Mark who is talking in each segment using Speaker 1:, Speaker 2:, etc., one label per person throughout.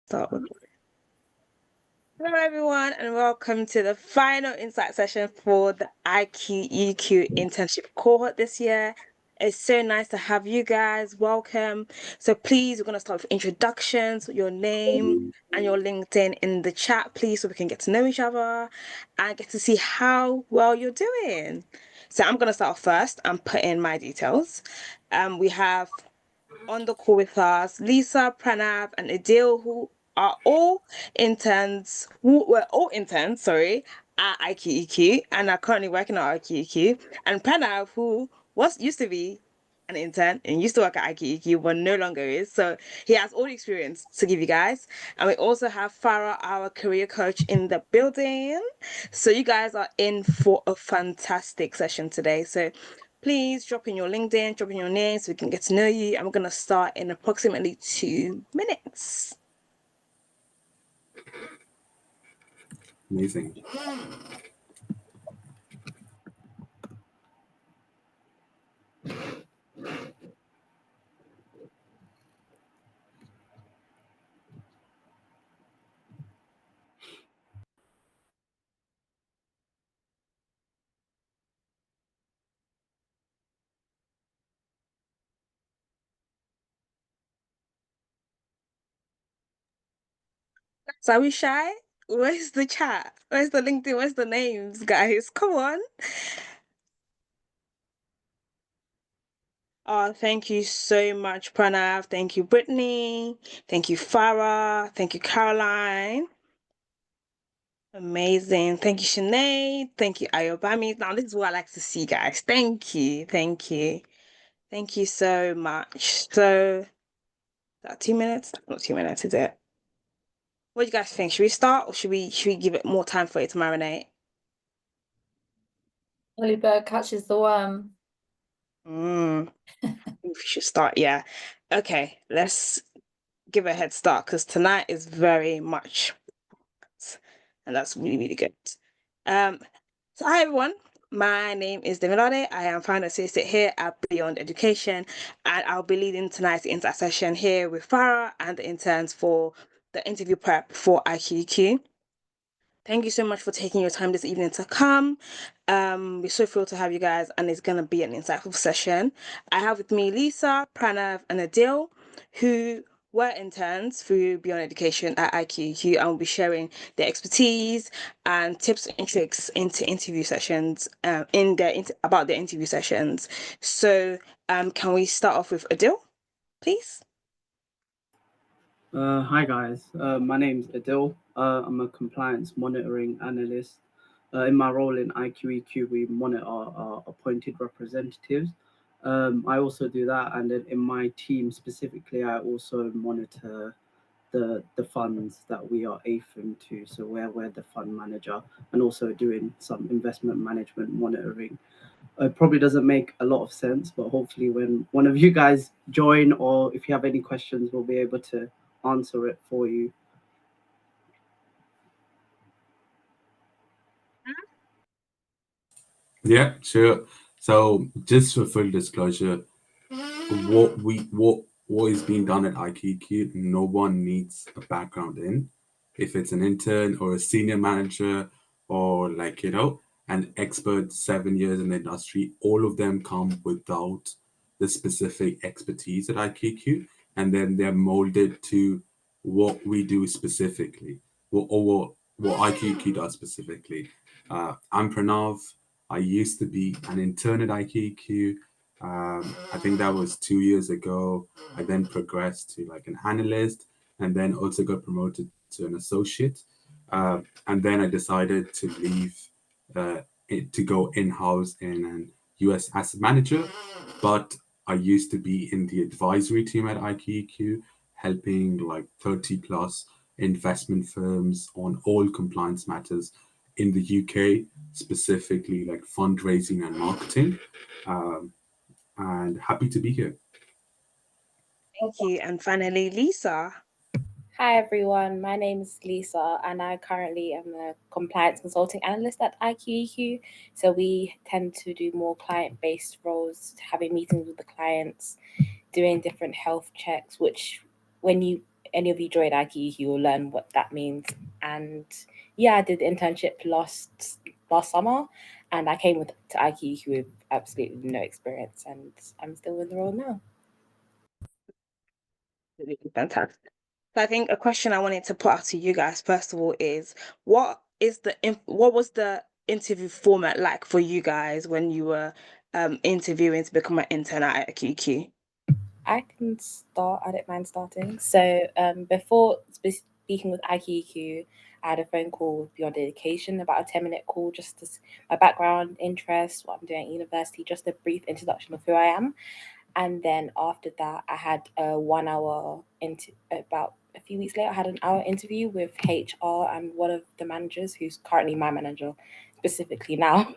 Speaker 1: Start with. Hello, everyone, and welcome to the final insight session for the IQEQ internship cohort this year. It's so nice to have you guys. Welcome. So please, we're going to start with introductions, your name and your LinkedIn in the chat, please, so we can get to know each other and get to see how well you're doing. So I'm going to start off first and put in my details. We have on the call with us Lisa, Pranav, and Adil, who are all interns, who were all interns, sorry, at IQEQ and are currently working at IQEQ. And Pranav, who was used to be an intern and used to work at IQEQ, but no longer is. So he has all the experience to give you guys. And we also have Farah, our career coach, in the building. So you guys are in for a fantastic session today. So please drop in your LinkedIn, drop in your name so we can get to know you. I'm going to start in approximately 2 minutes.
Speaker 2: Amazing.
Speaker 1: So are we shy? Where's the chat? Where's the LinkedIn? Where's the names, guys? Come on. Oh, thank you so much, Pranav. Thank you, Brittany. Thank you, Farah. Thank you, Caroline. Amazing. Thank you, Sinead. Thank you, Ayobami. Now, this is what I like to see, guys. Thank you. Thank you. Thank you so much. So, is that 2 minutes? Not 2 minutes, is it? What do you guys think? Should we start or should we give it more time for it to marinate?
Speaker 3: Early bird catches the worm.
Speaker 1: I think we should start, yeah. Okay, let's give it a head start because tonight is very much, and that's really, really good. So hi everyone. My name is Demilade. I am founder associate here at Beyond Education, and I'll be leading tonight's inter session here with Farah and the interns for the interview prep for IQQ. Thank you so much for taking your time this evening to come. We're so thrilled to have you guys, and it's going to be an insightful session. I have with me Lisa, Pranav, and Adil, who were interns through Beyond Education at IQQ and will be sharing their expertise and tips and tricks into interview sessions, about their interview sessions. So, can we start off with Adil, please?
Speaker 4: Hi guys, my name's Adil. I'm a compliance monitoring analyst. In my role in IQEQ, we monitor our appointed representatives. I also do that, and then in my team specifically, I also monitor the funds that we are AFIM to. So we're the fund manager, and also doing some investment management monitoring. It probably doesn't make a lot of sense, but hopefully when one of you guys join, or if you have any questions, we'll be able to answer it for you.
Speaker 2: Yeah, sure. So just for full disclosure, what is being done at IQQ, no one needs a background in. If it's an intern or a senior manager or an expert 7 years in the industry, all of them come without the specific expertise at IQQ, and then they're molded to what we do specifically, what IQQ does specifically. I'm Pranav. I used to be an intern at IQQ. I think that was 2 years ago. I then progressed to like an analyst and then also got promoted to an associate. And then I decided to leave to go in-house in an US asset manager. But I used to be in the advisory team at IQEQ, helping like 30 plus investment firms on all compliance matters in the UK, specifically like fundraising and marketing. And happy to be here.
Speaker 1: Thank you. And finally, Lisa.
Speaker 3: Hi everyone, my name is Lisa and I currently am a compliance consulting analyst at IQEQ. So we tend to do more client-based roles, having meetings with the clients, doing different health checks, which when you any of you join IQEQ, you'll learn what that means. And yeah, I did the internship last summer, and I came to IQEQ with absolutely no experience, and I'm still in the role now.
Speaker 1: Absolutely fantastic. So I think a question I wanted to put out to you guys first of all is what was the interview format like for you guys when you were interviewing to become an intern at IQQ?
Speaker 3: I can start. I don't mind starting. So before speaking with IQEQ, I had a phone call with Beyond Education, about a 10-minute call, just to my background, interests, what I'm doing at university, just a brief introduction of who I am. And then after that, I had a 1 hour about a few weeks later, I had an hour interview with HR and one of the managers, who's currently my manager specifically now.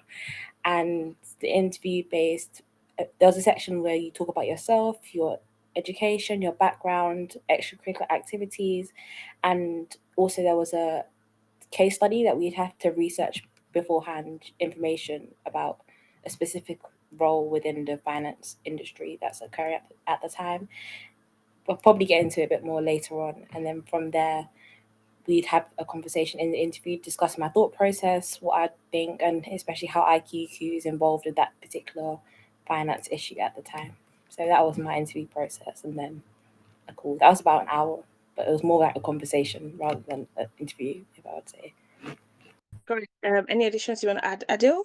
Speaker 3: And the interview based, there was a section where you talk about yourself, your education, your background, extracurricular activities, and also there was a case study that we'd have to research beforehand information about a specific role within the finance industry that's occurring at the time. We'll probably get into it a bit more later on. And then from there, we'd have a conversation in the interview, discuss my thought process, what I think, and especially how IQQ is involved with that particular finance issue at the time. So that was my interview process, and then a call. That was about an hour, but it was more like a conversation rather than an interview, if I would say.
Speaker 1: Great. Any additions you want to add, Adil?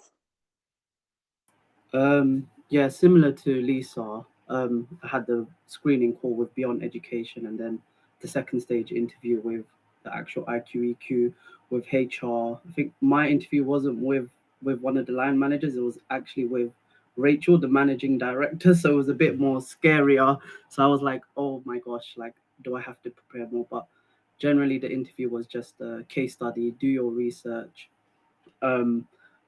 Speaker 4: Yeah, similar to Lisa, I had the screening call with Beyond Education, and then the second stage interview with the actual IQEQ with HR. I think my interview wasn't with one of the line managers; it was actually with Rachel, the managing director. So it was a bit more scarier. So I was like, "Oh my gosh, like, do I have to prepare more?" But generally, the interview was just a case study. Do your research. And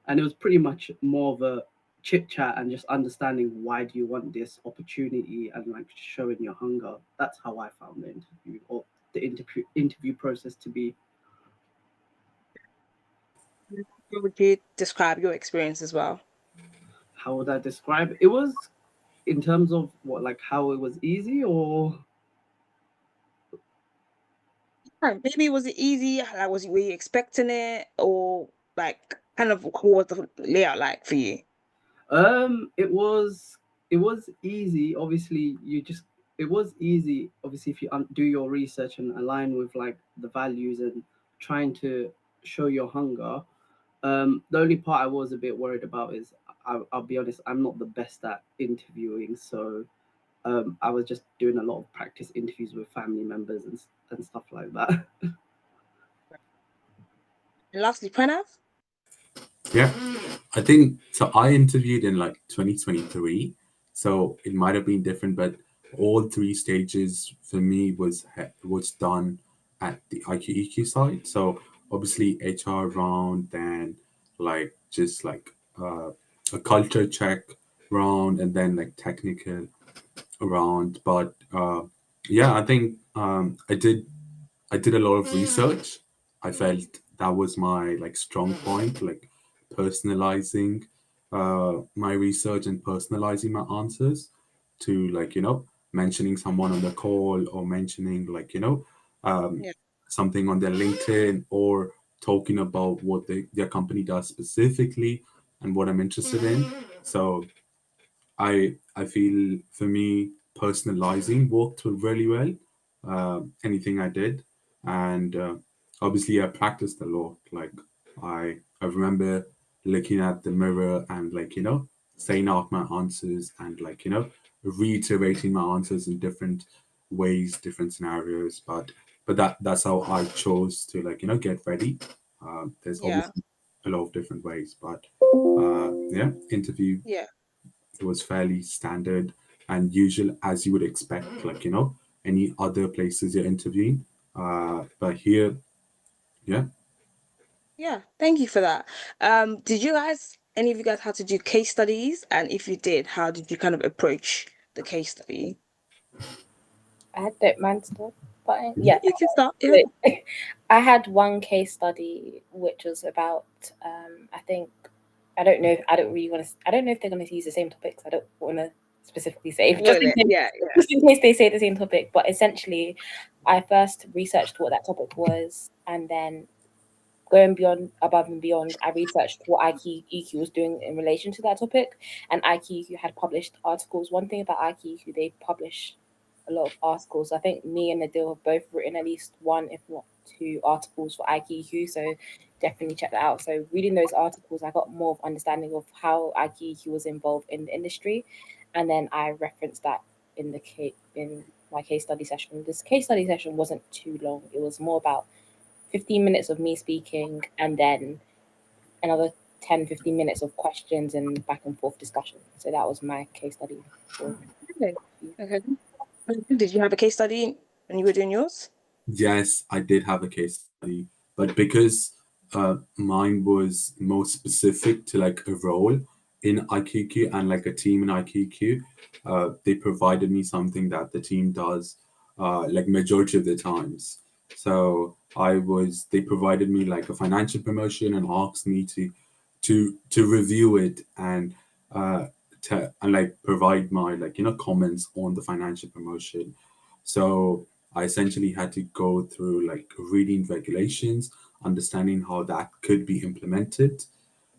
Speaker 4: it was pretty much more of a chit chat and just understanding why do you want this opportunity and like showing your hunger. That's how I found the interview or the interview process to be.
Speaker 1: How would you describe your experience as well?
Speaker 4: How would I describe it? It was in terms of what, like how it was easy or
Speaker 1: Maybe was it easy? Like, were you expecting it, or like kind of what was the layout like for you?
Speaker 4: it was easy. Obviously, it was easy. Obviously, if you do your research and align with like the values and trying to show your hunger. The only part I was a bit worried about is I'll be honest, I'm not the best at interviewing, so I was just doing a lot of practice interviews with family members and stuff like that.
Speaker 1: And lastly, Pranav.
Speaker 2: Yeah, I think so. I interviewed in like 2023, so it might have been different, but all three stages for me was done at the IQEQ side. So obviously HR round, then like just like a culture check round, and then like technical round. But yeah, I think I did a lot of research. I felt that was my like strong point, like personalizing my research and personalizing my answers to like mentioning someone on the call or mentioning like um,
Speaker 1: Yeah.
Speaker 2: something on their LinkedIn or talking about what their company does specifically and what I'm interested in. So I feel for me personalizing worked really well. Anything I did, and obviously I practiced a lot. Like I remember looking at the mirror and like saying out my answers and like reiterating my answers in different ways, different scenarios. But that's how I chose to like get ready. There's
Speaker 1: Yeah.
Speaker 2: obviously a lot of different ways, but yeah, interview
Speaker 1: Yeah.
Speaker 2: it was fairly standard and usual as you would expect, like any other places you're interviewing. But here, yeah,
Speaker 1: Yeah. Thank you for that. Did you guys, any of you guys, had to do case studies? And if you did, how did you kind of approach the case study?
Speaker 3: I don't mind stuff, but yeah.
Speaker 1: You can start. Yeah.
Speaker 3: I had one case study which was about I think I don't know if they're going to use the same topics. I don't want to specifically say,
Speaker 1: Will it? Yeah.
Speaker 3: just in case they say the same topic. But essentially, I first researched what that topic was, and then going above and beyond, I researched what IQ was doing in relation to that topic. And IQ had published articles. One thing about IQ, they publish a lot of articles. I think me and Adil have both written at least one, if not two, articles for IQ. So definitely check that out. So reading those articles, I got more of understanding of how IQ was involved in the industry, and then I referenced that in my case study session. This case study session wasn't too long. It was more about 15 minutes of me speaking and then another 10-15 minutes of questions and back and forth discussion. So that was my case study.
Speaker 1: Okay. Did you have a case study when you were doing yours?
Speaker 2: Yes, I did have a case study, but because mine was more specific to like a role in IQQ and like a team in IQQ, they provided me something that the team does like majority of the times. So they provided me like a financial promotion and asked me to review it and like provide my like comments on the financial promotion. So I essentially had to go through like reading regulations, understanding how that could be implemented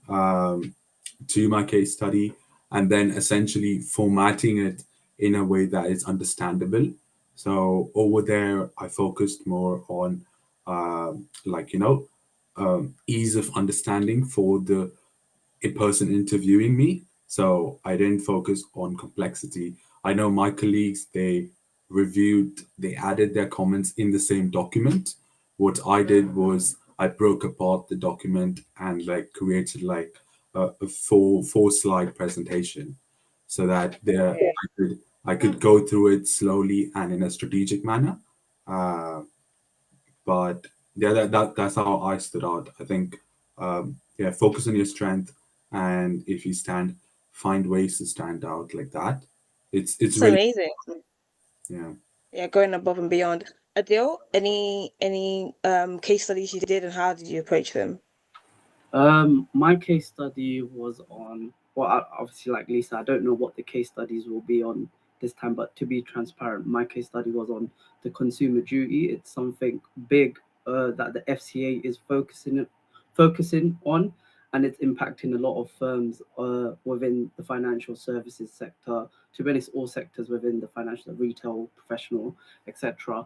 Speaker 2: to my case study, and then essentially formatting it in a way that is understandable. So over there, I focused more on like ease of understanding for the a person interviewing me. So I didn't focus on complexity. I know my colleagues, they added their comments in the same document. What I did was I broke apart the document and like created like a four slide presentation so that I could go through it slowly and in a strategic manner. But yeah, that's how I stood out. I think yeah, focus on your strength, and if you find ways to stand out like that. It's really
Speaker 1: amazing.
Speaker 2: yeah.
Speaker 1: Yeah, going above and beyond. Adil, any case studies you did and how did you approach them?
Speaker 4: My case study was on, well, obviously, like Lisa, I don't know what the case studies will be on this time, but to be transparent, my case study was on the consumer duty. It's something big that the FCA is focusing on, and it's impacting a lot of firms within the financial services sector. To be honest, all sectors within the financial, retail, professional, etc.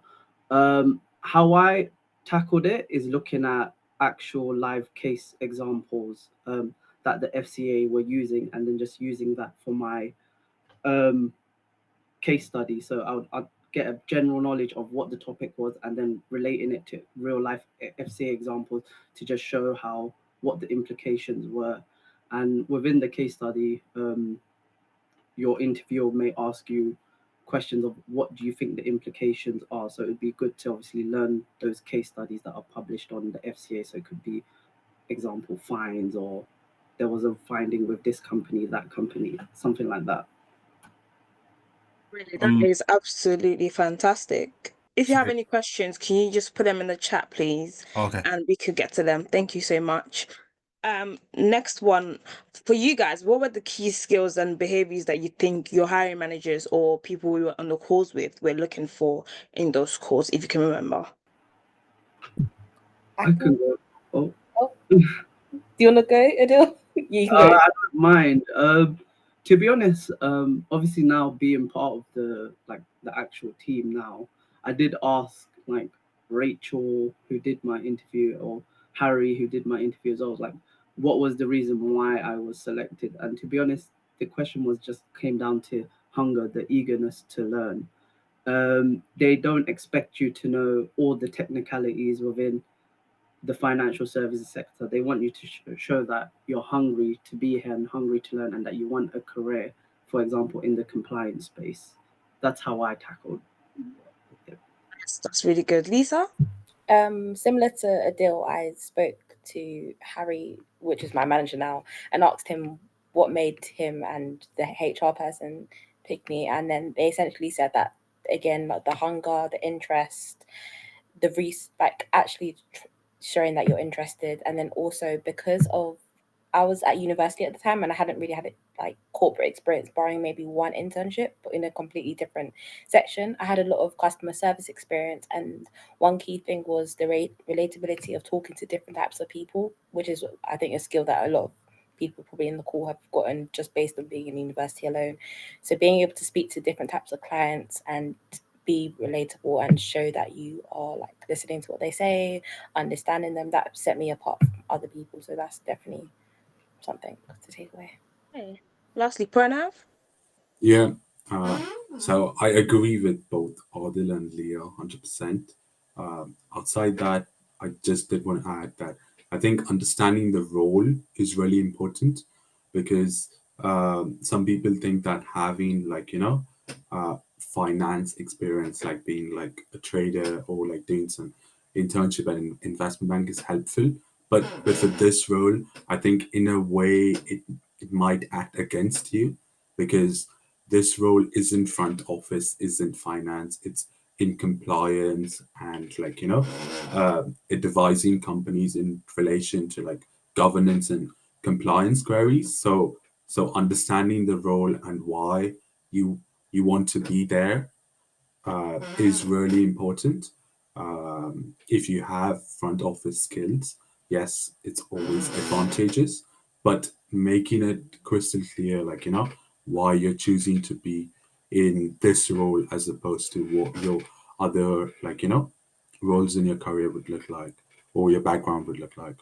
Speaker 4: How I tackled it is looking at actual live case examples that the FCA were using, and then just using that for my case study. So I'd get a general knowledge of what the topic was, and then relating it to real life FCA examples to just show what the implications were. And within the case study, your interviewer may ask you questions of what do you think the implications are. So it'd be good to obviously learn those case studies that are published on the FCA. So it could be example fines, or there was a finding with this company, that company, something like that.
Speaker 1: Really, that is absolutely fantastic. If you have any questions, can you just put them in the chat, please?
Speaker 5: Okay.
Speaker 1: And we could get to them. Thank you so much. Next one for you guys. What were the key skills and behaviors that you think your hiring managers or people we were on the calls with were looking for in those calls, if you can remember?
Speaker 4: I can go. Oh,
Speaker 3: Do you want to go, Adil? You can go.
Speaker 4: I don't mind. To be honest, obviously now being part of the actual team now, I did ask like Rachel, who did my interview, or Harry, who did my interview as well, like what was the reason why I was selected. And to be honest, the question was just came down to hunger, the eagerness to learn. They don't expect you to know all the technicalities within the financial services sector. They want you to show that you're hungry to be here and hungry to learn, and that you want a career, for example, in the compliance space. That's how I tackled it.
Speaker 1: That's really good. Lisa?
Speaker 3: Similar to Adil, I spoke to Harry, which is my manager now, and asked him what made him and the HR person pick me. And then they essentially said that, again, like the hunger, the interest, actually showing that you're interested. And then also because of I was at university at the time and I hadn't really had like corporate experience, barring maybe one internship, but in a completely different section. I had a lot of customer service experience, and one key thing was the relatability of talking to different types of people, which is, I think, a skill that a lot of people probably in the call have gotten just based on being in university alone. So being able to speak to different types of clients and be relatable and show that you are like listening to what they say, understanding them, that set me apart from other people. So that's definitely something to take away.
Speaker 1: Okay. Lastly, Pranav.
Speaker 2: Yeah. So I agree with both Adil and Leo 100%. Outside that, I just did want to add that I think understanding the role is really important because some people think that having finance experience, like being like a trader or like doing some internship at an investment bank is helpful. But for this role, I think in a way it might act against you because this role isn't front office, isn't finance, it's in compliance and advising companies in relation to like governance and compliance queries. So understanding the role and why you you want to be there is really important. If you have front office skills, yes, it's always advantageous, but making it crystal clear, why you're choosing to be in this role as opposed to what your other, roles in your career would look like or your background would look like.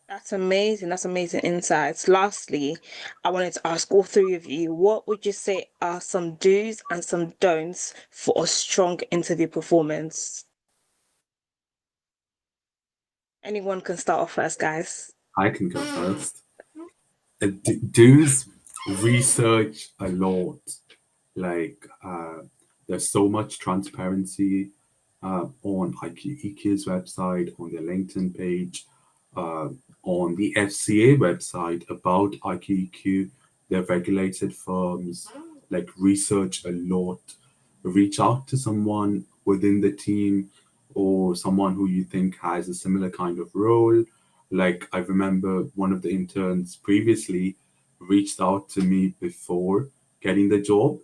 Speaker 1: That's amazing. That's amazing insights. Lastly, I wanted to ask all three of you, what would you say are some do's and some don'ts for a strong interview performance? Anyone can start off first, guys.
Speaker 2: I can go first. Do's research a lot. There's so much transparency on EQ's website, on their LinkedIn page, uh, on the FCA website about IQEQ, their regulated firms. Like research a lot, reach out to someone within the team or someone who you think has a similar kind of role. Like I remember one of the interns previously reached out to me before getting the job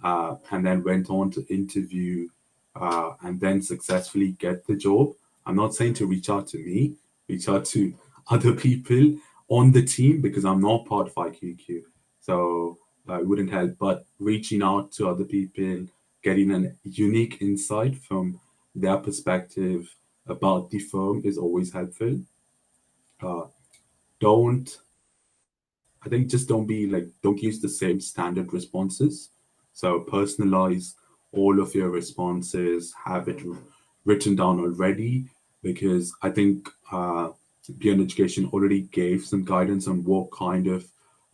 Speaker 2: and then went on to interview and then successfully get the job. I'm not saying to reach out to me, reach out to other people on the team because I'm not part of IQQ. So it wouldn't help. But reaching out to other people, getting a unique insight from their perspective about the firm is always helpful. Uh, don't I think just don't use the same standard responses. So personalize all of your responses, have it written down already, because I think Beyond Education already gave some guidance on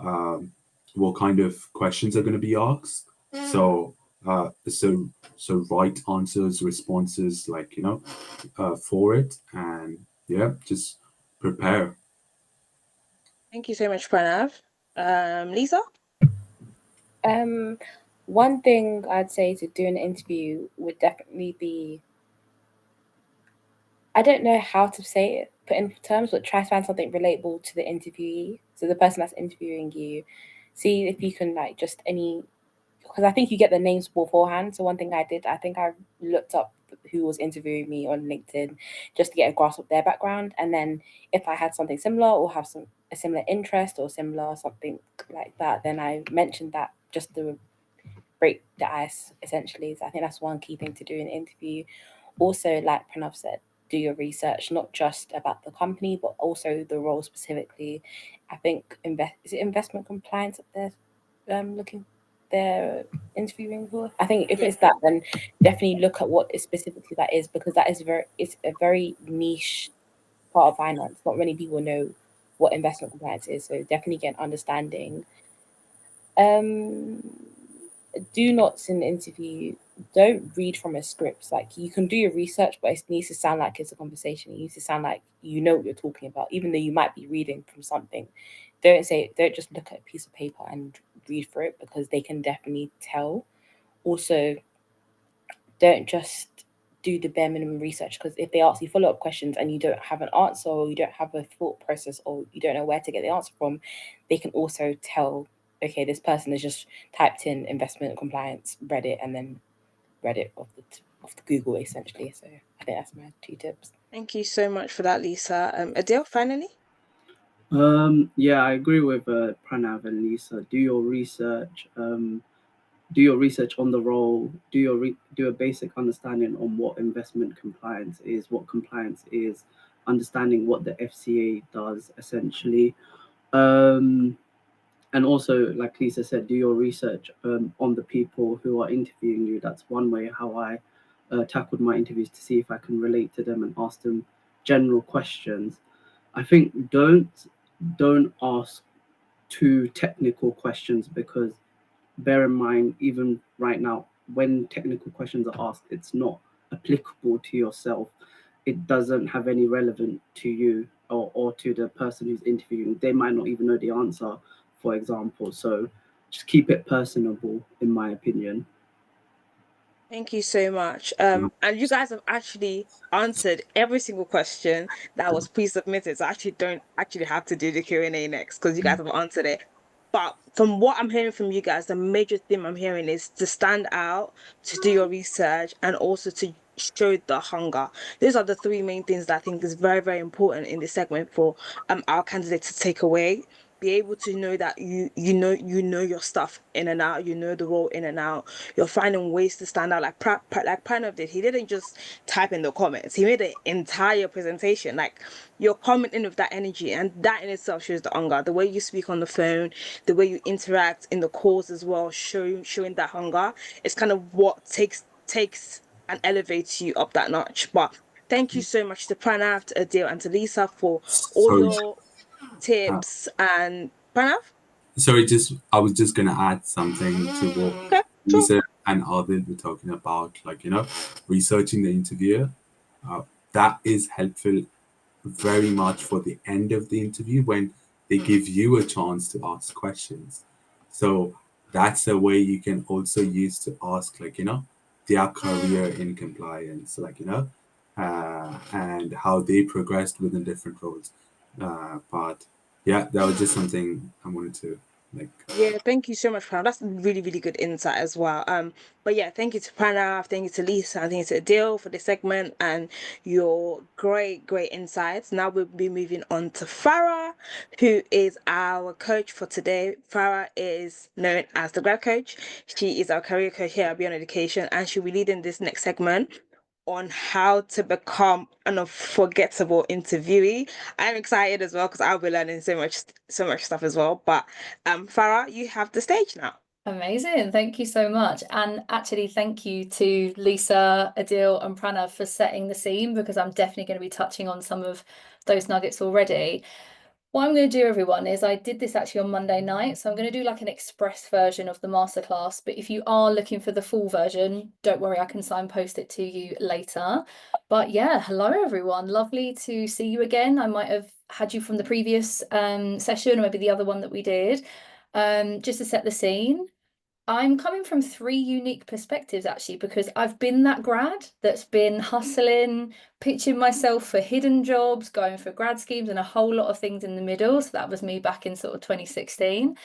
Speaker 2: um, what kind of questions are going to be asked. So so write answers, responses, for it, and yeah, just prepare.
Speaker 1: Thank you so much, Pranav. Lisa?
Speaker 3: One thing I'd say to do an interview would definitely be, I don't know how to say it, put in terms, but try to find something relatable to the interviewee. So the person that's interviewing you, see if you can like just any, because I think you get the names beforehand. So one thing I did, I think I looked up who was interviewing me on LinkedIn just to get a grasp of their background, and then if I had something similar or have a similar interest or similar something like that, then I mentioned that just to break the ice essentially. So I think that's one key thing to do in an interview. Also, like Pranav said, do your research, not just about the company, but also the role specifically. I think is it investment compliance that they're looking they're interviewing for? I think if it's that, then definitely look at what it specifically that is, because it's a very niche part of finance. Not many people know what investment compliance is, so definitely get an understanding. Um, do not in the interview, don't read from a script. Like you can do your research, but it needs to sound like it's a conversation. It needs to sound like you know what you're talking about, even though you might be reading from something. Don't just look at a piece of paper and read through it, because they can definitely tell. Also, don't just do the bare minimum research, because if they ask you follow-up questions and you don't have an answer, or you don't have a thought process, or you don't know where to get the answer from, they can also tell, okay, this person has just typed in investment compliance, read it, and then read it off the Google, essentially. So I think that's my 2 tips.
Speaker 1: Thank you so much for that, Lisa. Adil, finally.
Speaker 4: Yeah, I agree with Pranav and Lisa. Do your research. Do your research on the role. Do a basic understanding on what investment compliance is, what compliance is, understanding what the FCA does essentially, and also, like Lisa said, do your research on the people who are interviewing you. That's one way how I tackled my interviews, to see if I can relate to them and ask them general questions. I think don't ask too technical questions, because bear in mind, even right now, when technical questions are asked, it's not applicable to yourself. It doesn't have any relevance to you or to the person who's interviewing. They might not even know the answer, for example. So just keep it personable, in my opinion.
Speaker 1: Thank you so much. And you guys have actually answered every single question that was pre-submitted. So I actually don't actually have to do the Q&A next, because you guys have answered it. But from what I'm hearing from you guys, the major theme I'm hearing is to stand out, to do your research, and also to show the hunger. These are the 3 main things that I think is very, very important in this segment for our candidates to take away. Be able to know that you know your stuff in and out, you know the role in and out. You're finding ways to stand out, like Pranav did. He didn't just type in the comments; he made an entire presentation. Like, you're commenting with that energy, and that in itself shows the hunger. The way you speak on the phone, the way you interact in the calls as well, showing that hunger. It's kind of what takes and elevates you up that notch. But thank you so much to Pranav, to Adil, and to Lisa for all
Speaker 2: Sorry.
Speaker 1: your tips. And Pranav?
Speaker 2: Sorry, I was just gonna add something to what
Speaker 1: Okay, sure.
Speaker 2: Lisa and Arvind were talking about, like, researching the interviewer. That is helpful very much for the end of the interview, when they give you a chance to ask questions. So that's a way you can also use to ask, like, their career in compliance, like, and how they progressed within different roles. But yeah, that was just something I wanted to, like.
Speaker 1: Yeah, thank you so much, Pranav. That's really, really good insight as well. But yeah, thank you to Pranav, thank you to Lisa, thank you to Adil for this segment and your great, great insights. Now we'll be moving on to Farah, who is our coach for today. Farah is known as the grad coach. She is our career coach here at Beyond Education, and she'll be leading this next segment on how to become an unforgettable interviewee. I'm excited as well, because I'll be learning so much stuff as well. But Farah, you have the stage now.
Speaker 5: Amazing. Thank you so much. And actually, thank you to Lisa, Adil, and Pranav for setting the scene, because I'm definitely going to be touching on some of those nuggets already. What I'm going to do, everyone, is I did this actually on Monday night. So I'm going to do like an express version of the masterclass. But if you are looking for the full version, don't worry, I can signpost it to you later. But yeah, hello, everyone. Lovely to see you again. I might have had you from the previous session, or maybe the other one that we did. Just to set the scene, I'm coming from 3 unique perspectives, actually, because I've been that grad that's been hustling, pitching myself for hidden jobs, going for grad schemes, and a whole lot of things in the middle. So that was me back in sort of 2016.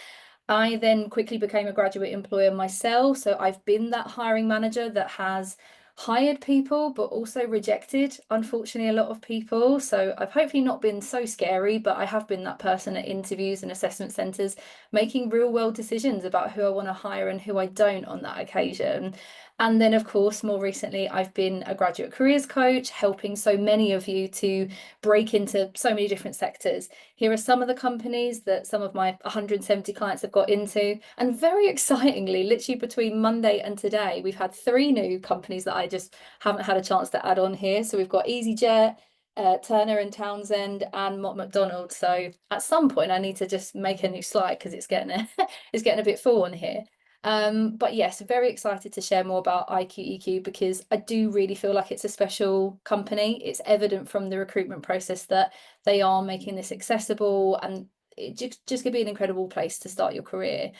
Speaker 5: I then quickly became a graduate employer myself. So I've been that hiring manager that has hired people, but also rejected, unfortunately, a lot of people. So I've hopefully not been so scary, but I have been that person at interviews and assessment centres, making real world decisions about who I want to hire and who I don't on that occasion. And then, of course, more recently, I've been a graduate careers coach, helping so many of you to break into so many different sectors. Here are some of the companies that some of my 170 clients have got into. And very excitingly, literally between Monday and today, we've had 3 new companies that I just haven't had a chance to add on here. So we've got EasyJet, Turner and Townsend, and Mott MacDonald. So at some point I need to just make a new slide, because it's getting a bit full on here. But yes, very excited to share more about IQEQ, because I do really feel like it's a special company. It's evident from the recruitment process that they are making this accessible, and it just could be an incredible place to start your career.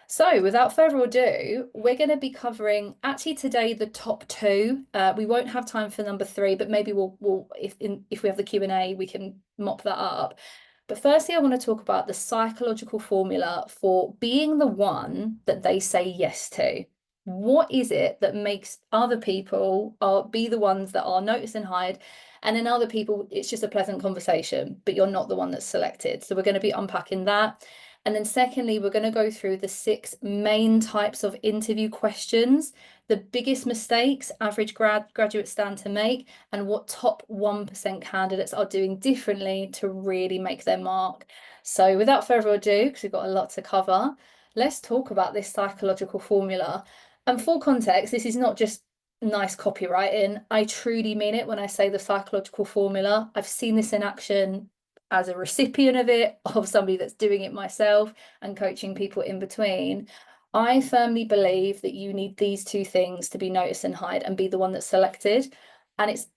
Speaker 5: So without further ado, we're going to be covering actually today the top 2. We won't have time for number 3, but maybe we'll if we have the Q&A, we can mop that up. But firstly, I want to talk about the psychological formula for being the one that they say yes to. What is it that makes other people be the ones that are notice and hide, and then other people, it's just a pleasant conversation, but you're not the one that's selected. So we're going to be unpacking that. And then secondly, we're going to go through the 6 main types of interview questions, the biggest mistakes average graduates stand to make, and what top 1% candidates are doing differently to really make their mark. So without further ado, because we've got a lot to cover, let's talk about this psychological formula. And for context, this is not just nice copywriting. I truly mean it when I say the psychological formula. I've seen this in action as a recipient of it, of somebody that's doing it myself, and coaching people in between. I firmly believe that you need these 2 things to be notice and hide and be the one that's selected. And it's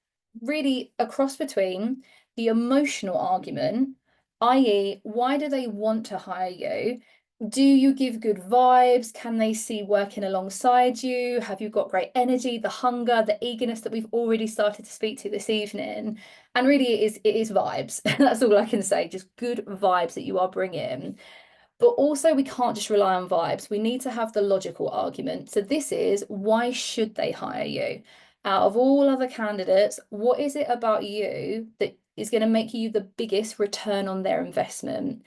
Speaker 5: really a cross between the emotional argument, i.e., why do they want to hire you? Do you give good vibes? Can they see working alongside you? Have you got great energy, the hunger, the eagerness that we've already started to speak to this evening? And really it is vibes. That's all I can say, just good vibes that you are bringing. But also we can't just rely on vibes. We need to have the logical argument. So this is, why should they hire you? Out of all other candidates, what is it about you that is going to make you the biggest return on their investment?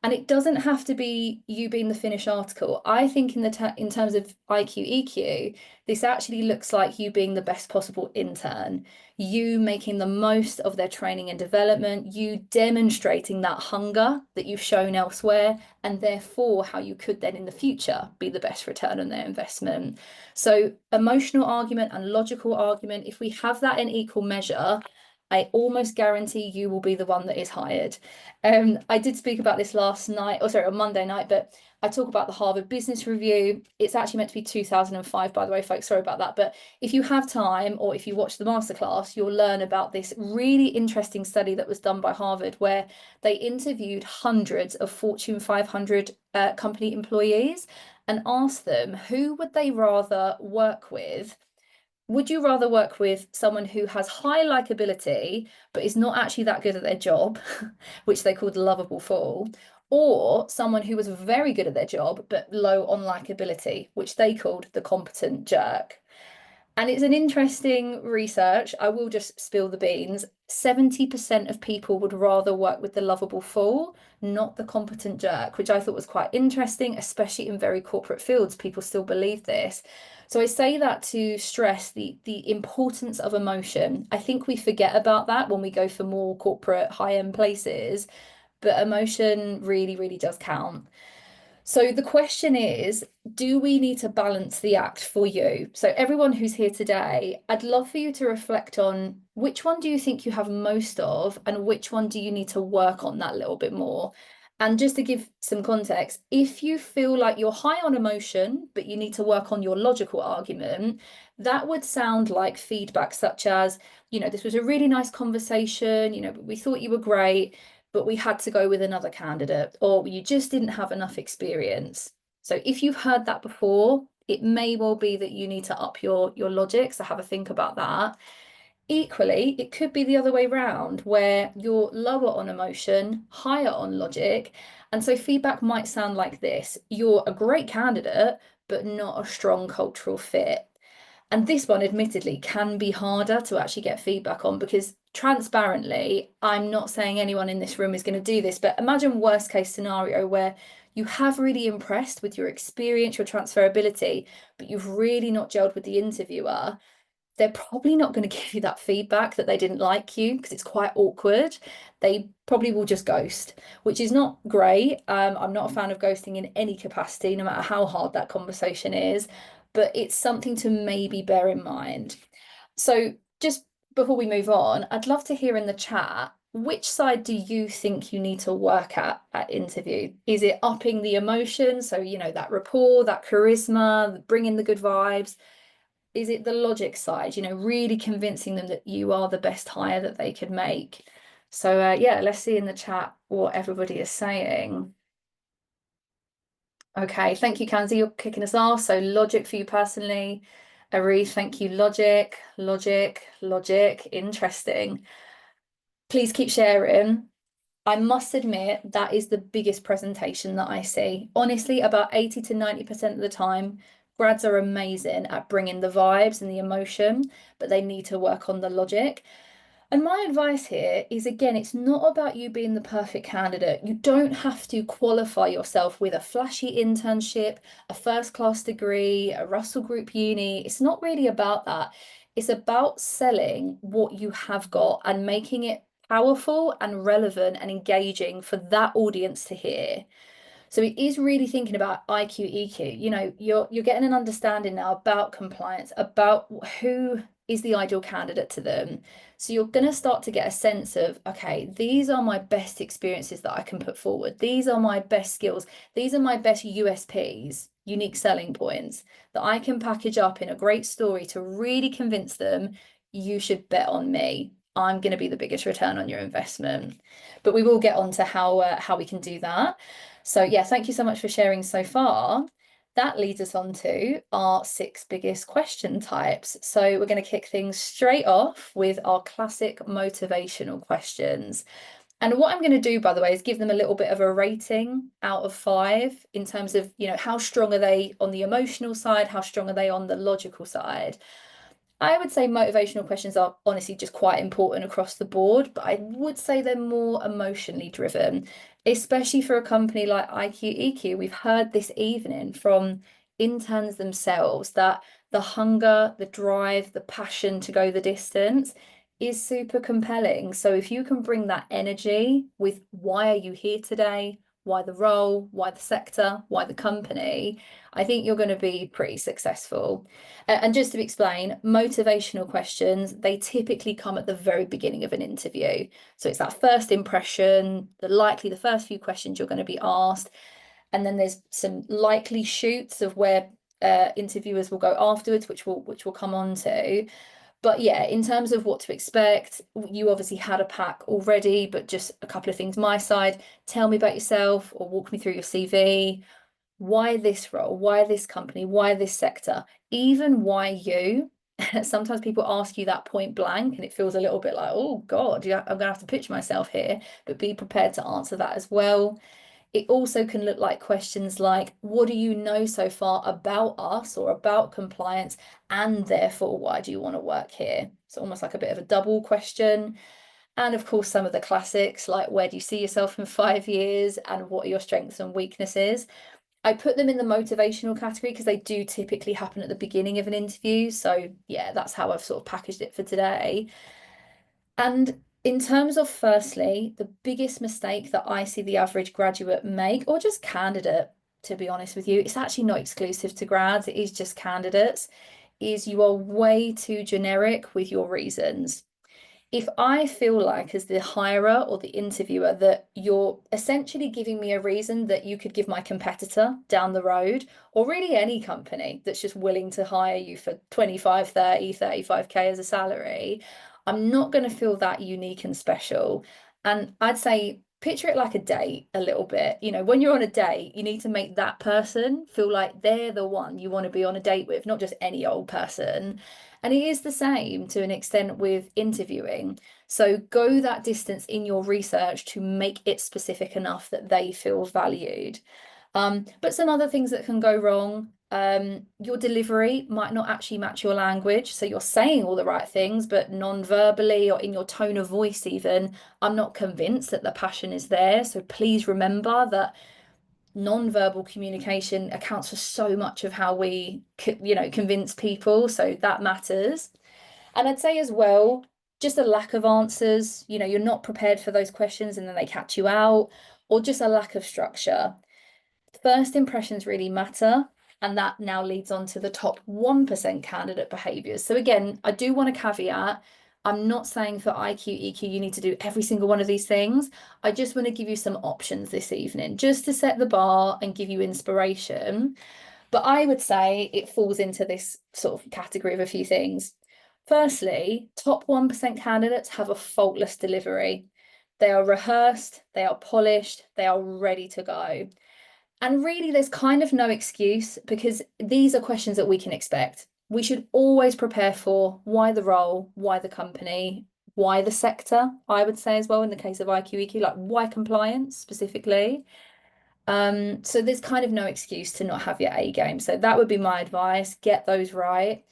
Speaker 5: And it doesn't have to be you being the finished article. I think in terms of IQ EQ, this actually looks like you being the best possible intern, you making the most of their training and development, you demonstrating that hunger that you've shown elsewhere, and therefore how you could then in the future be the best return on their investment. So emotional argument and logical argument, if we have that in equal measure, I almost guarantee you will be the one that is hired. I did speak about this last night, on Monday night, but I talk about the Harvard Business Review. It's actually meant to be 2005, by the way, folks, sorry about that. But if you have time, or if you watch the masterclass, you'll learn about this really interesting study that was done by Harvard, where they interviewed hundreds of Fortune 500 company employees and asked them, who would they rather work with? Would you rather work with someone who has high likability, but is not actually that good at their job, which they called the lovable fool, or someone who was very good at their job, but low on likability, which they called the competent jerk? And it's an interesting research. I will just spill the beans. 70% of people would rather work with the lovable fool, not the competent jerk, which I thought was quite interesting, especially in very corporate fields. People still believe this. So I say that to stress the importance of emotion. I think we forget about that when we go for more corporate high-end places, but emotion really, really does count. So the question is, do we need to balance the act for you? So everyone who's here today, I'd love for you to reflect on which one do you think you have most of, and which one do you need to work on that little bit more? And just to give some context, if you feel like you're high on emotion, but you need to work on your logical argument, that would sound like feedback such as, this was a really nice conversation, we thought you were great, but we had to go with another candidate, or you just didn't have enough experience. So if you've heard that before, it may well be that you need to up your logic, so have a think about that. Equally, it could be the other way around, where you're lower on emotion, higher on logic. And so feedback might sound like this: you're a great candidate, but not a strong cultural fit. And this one, admittedly, can be harder to actually get feedback on, because transparently, I'm not saying anyone in this room is going to do this, but imagine worst case scenario where you have really impressed with your experience, your transferability, but you've really not gelled with the interviewer. They're probably not going to give you that feedback that they didn't like you, because it's quite awkward. They probably will just ghost, which is not great. I'm not a fan of ghosting in any capacity, no matter how hard that conversation is, but it's something to maybe bear in mind. So just before we move on, I'd love to hear in the chat, which side do you think you need to work at interview? Is it upping the emotion? So, that rapport, that charisma, bringing the good vibes? Is it the logic side, really convincing them that you are the best hire that they could make? So yeah, let's see in the chat what everybody is saying. Okay, thank you, Kanzi. You're kicking us off. So logic for you personally. Ari, thank you. Logic. Interesting. Please keep sharing. I must admit, that is the biggest presentation that I see. Honestly, about 80 to 90% of the time, grads are amazing at bringing the vibes and the emotion, but they need to work on the logic. And my advice here is, again, it's not about you being the perfect candidate. You don't have to qualify yourself with a flashy internship, a first-class degree, a Russell Group uni. It's not really about that. It's about selling what you have got and making it powerful and relevant and engaging for that audience to hear. So it is really thinking about IQ, EQ. You know, you're getting an understanding now about compliance, about who is the ideal candidate to them. So you're going to start to get a sense of, okay, these are my best experiences that I can put forward. These are my best skills. These are my best USPs, unique selling points, that I can package up in a great story to really convince them, you should bet on me. I'm going to be the biggest return on your investment. But we will get on to how we can do that. So yeah, thank you so much for sharing so far. That leads us on to our 6 biggest question types. So we're going to kick things straight off with our classic motivational questions. And what I'm going to do, by the way, is give them a little bit of a rating out of 5 in terms of, you know, how strong are they on the emotional side? How strong are they on the logical side? I would say motivational questions are honestly just quite important across the board, but I would say they're more emotionally driven, especially for a company like IQ-EQ. We've heard this evening from interns themselves that the hunger, the drive, the passion to go the distance is super compelling. So if you can bring that energy with why are you here today, why the role, why the sector, why the company, I think you're going to be pretty successful. And just to explain, motivational questions, they typically come at the very beginning of an interview. So it's that first impression, the first few questions you're going to be asked. And then there's some likely shoots of where interviewers will go afterwards, which we'll come on to. But yeah, in terms of what to expect, you obviously had a pack already, but just a couple of things my side. Tell me about yourself or walk me through your CV. Why this role? Why this company? Why this sector? Even why you? Sometimes people ask you that point blank and it feels a little bit like, oh God, yeah, I'm gonna have to pitch myself here, but be prepared to answer that as well. It also can look like questions like, what do you know so far about us or about compliance? And therefore, why do you want to work here? So almost like a bit of a double question. And of course, some of the classics like, where do you see yourself in 5 years? And what are your strengths and weaknesses? I put them in the motivational category because they do typically happen at the beginning of an interview. So yeah, that's how I've sort of packaged it for today. And in terms of, firstly, the biggest mistake that I see the average graduate make, or just candidate, to be honest with you, it's actually not exclusive to grads, it is just candidates, is you are way too generic with your reasons. If I feel like, as the hirer or the interviewer, that you're essentially giving me a reason that you could give my competitor down the road, or really any company that's just willing to hire you for 25, 30, 35K as a salary, I'm not going to feel that unique and special. And I'd say picture it like a date a little bit. You know, when you're on a date, you need to make that person feel like they're the one you want to be on a date with, not just any old person. And it is the same to an extent with interviewing. So go that distance in your research to make it specific enough that they feel valued. But some other things that can go wrong, your delivery might not actually match your language. So you're saying all the right things, but non-verbally or in your tone of voice even, I'm not convinced that the passion is there. So please remember that non-verbal communication accounts for so much of how we, convince people. So that matters. And I'd say as well, just a lack of answers. You know, you're not prepared for those questions and then they catch you out, or just a lack of structure. First impressions really matter. And that now leads on to the top 1% candidate behaviours. So again, I do want to caveat, I'm not saying for IQ, EQ, you need to do every single one of these things. I just want to give you some options this evening, just to set the bar and give you inspiration. But I would say it falls into this sort of category of a few things. Firstly, top 1% candidates have a faultless delivery. They are rehearsed, they are polished, they are ready to go. And really, there's kind of no excuse, because these are questions that we can expect. We should always prepare for why the role, why the company, why the sector, I would say as well, in the case of IQ-EQ, like why compliance specifically. So there's kind of no excuse to not have your A game. So that would be my advice, get those right.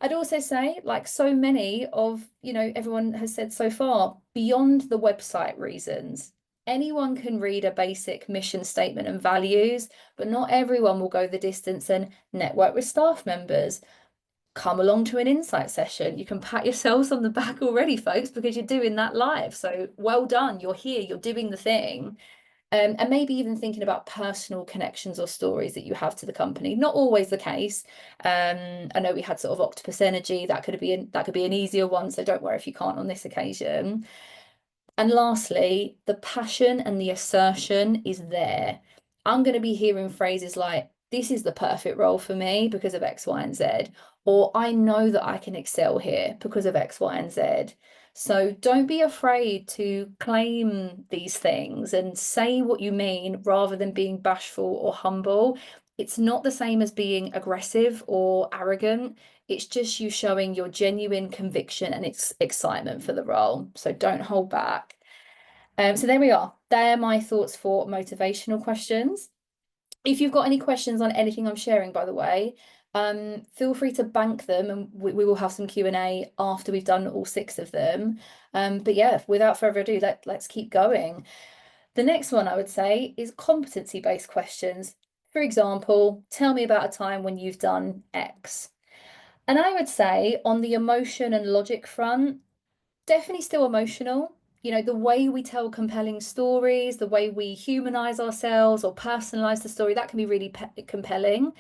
Speaker 5: I'd also say, like so many of, everyone has said so far, beyond the website reasons, anyone can read a basic mission statement and values, but not everyone will go the distance and network with staff members. Come along to an insight session. You can pat yourselves on the back already, folks, because you're doing that live. So well done. You're here, you're doing the thing. And maybe even thinking about personal connections or stories that you have to the company. Not always the case. I know we had sort of Octopus Energy. That could be an easier one. So don't worry if you can't on this occasion. And lastly, the passion and the assertion is there. I'm going to be hearing phrases like, this is the perfect role for me because of X, Y, and Z. Or I know that I can excel here because of X, Y, and Z. So don't be afraid to claim these things and say what you mean rather than being bashful or humble. It's not the same as being aggressive or arrogant. It's just you showing your genuine conviction and its excitement for the role. So don't hold back. So there we are. They're my thoughts for motivational questions. If you've got any questions on anything I'm sharing, by the way, feel free to bank them, and we will have some Q&A after we've done all 6 of them. But yeah, without further ado, let's keep going. The next one I would say is competency-based questions. For example, tell me about a time when you've done X. And I would say on the emotion and logic front, definitely still emotional. The way we tell compelling stories, the way we humanize ourselves or personalize the story, that can be really compelling.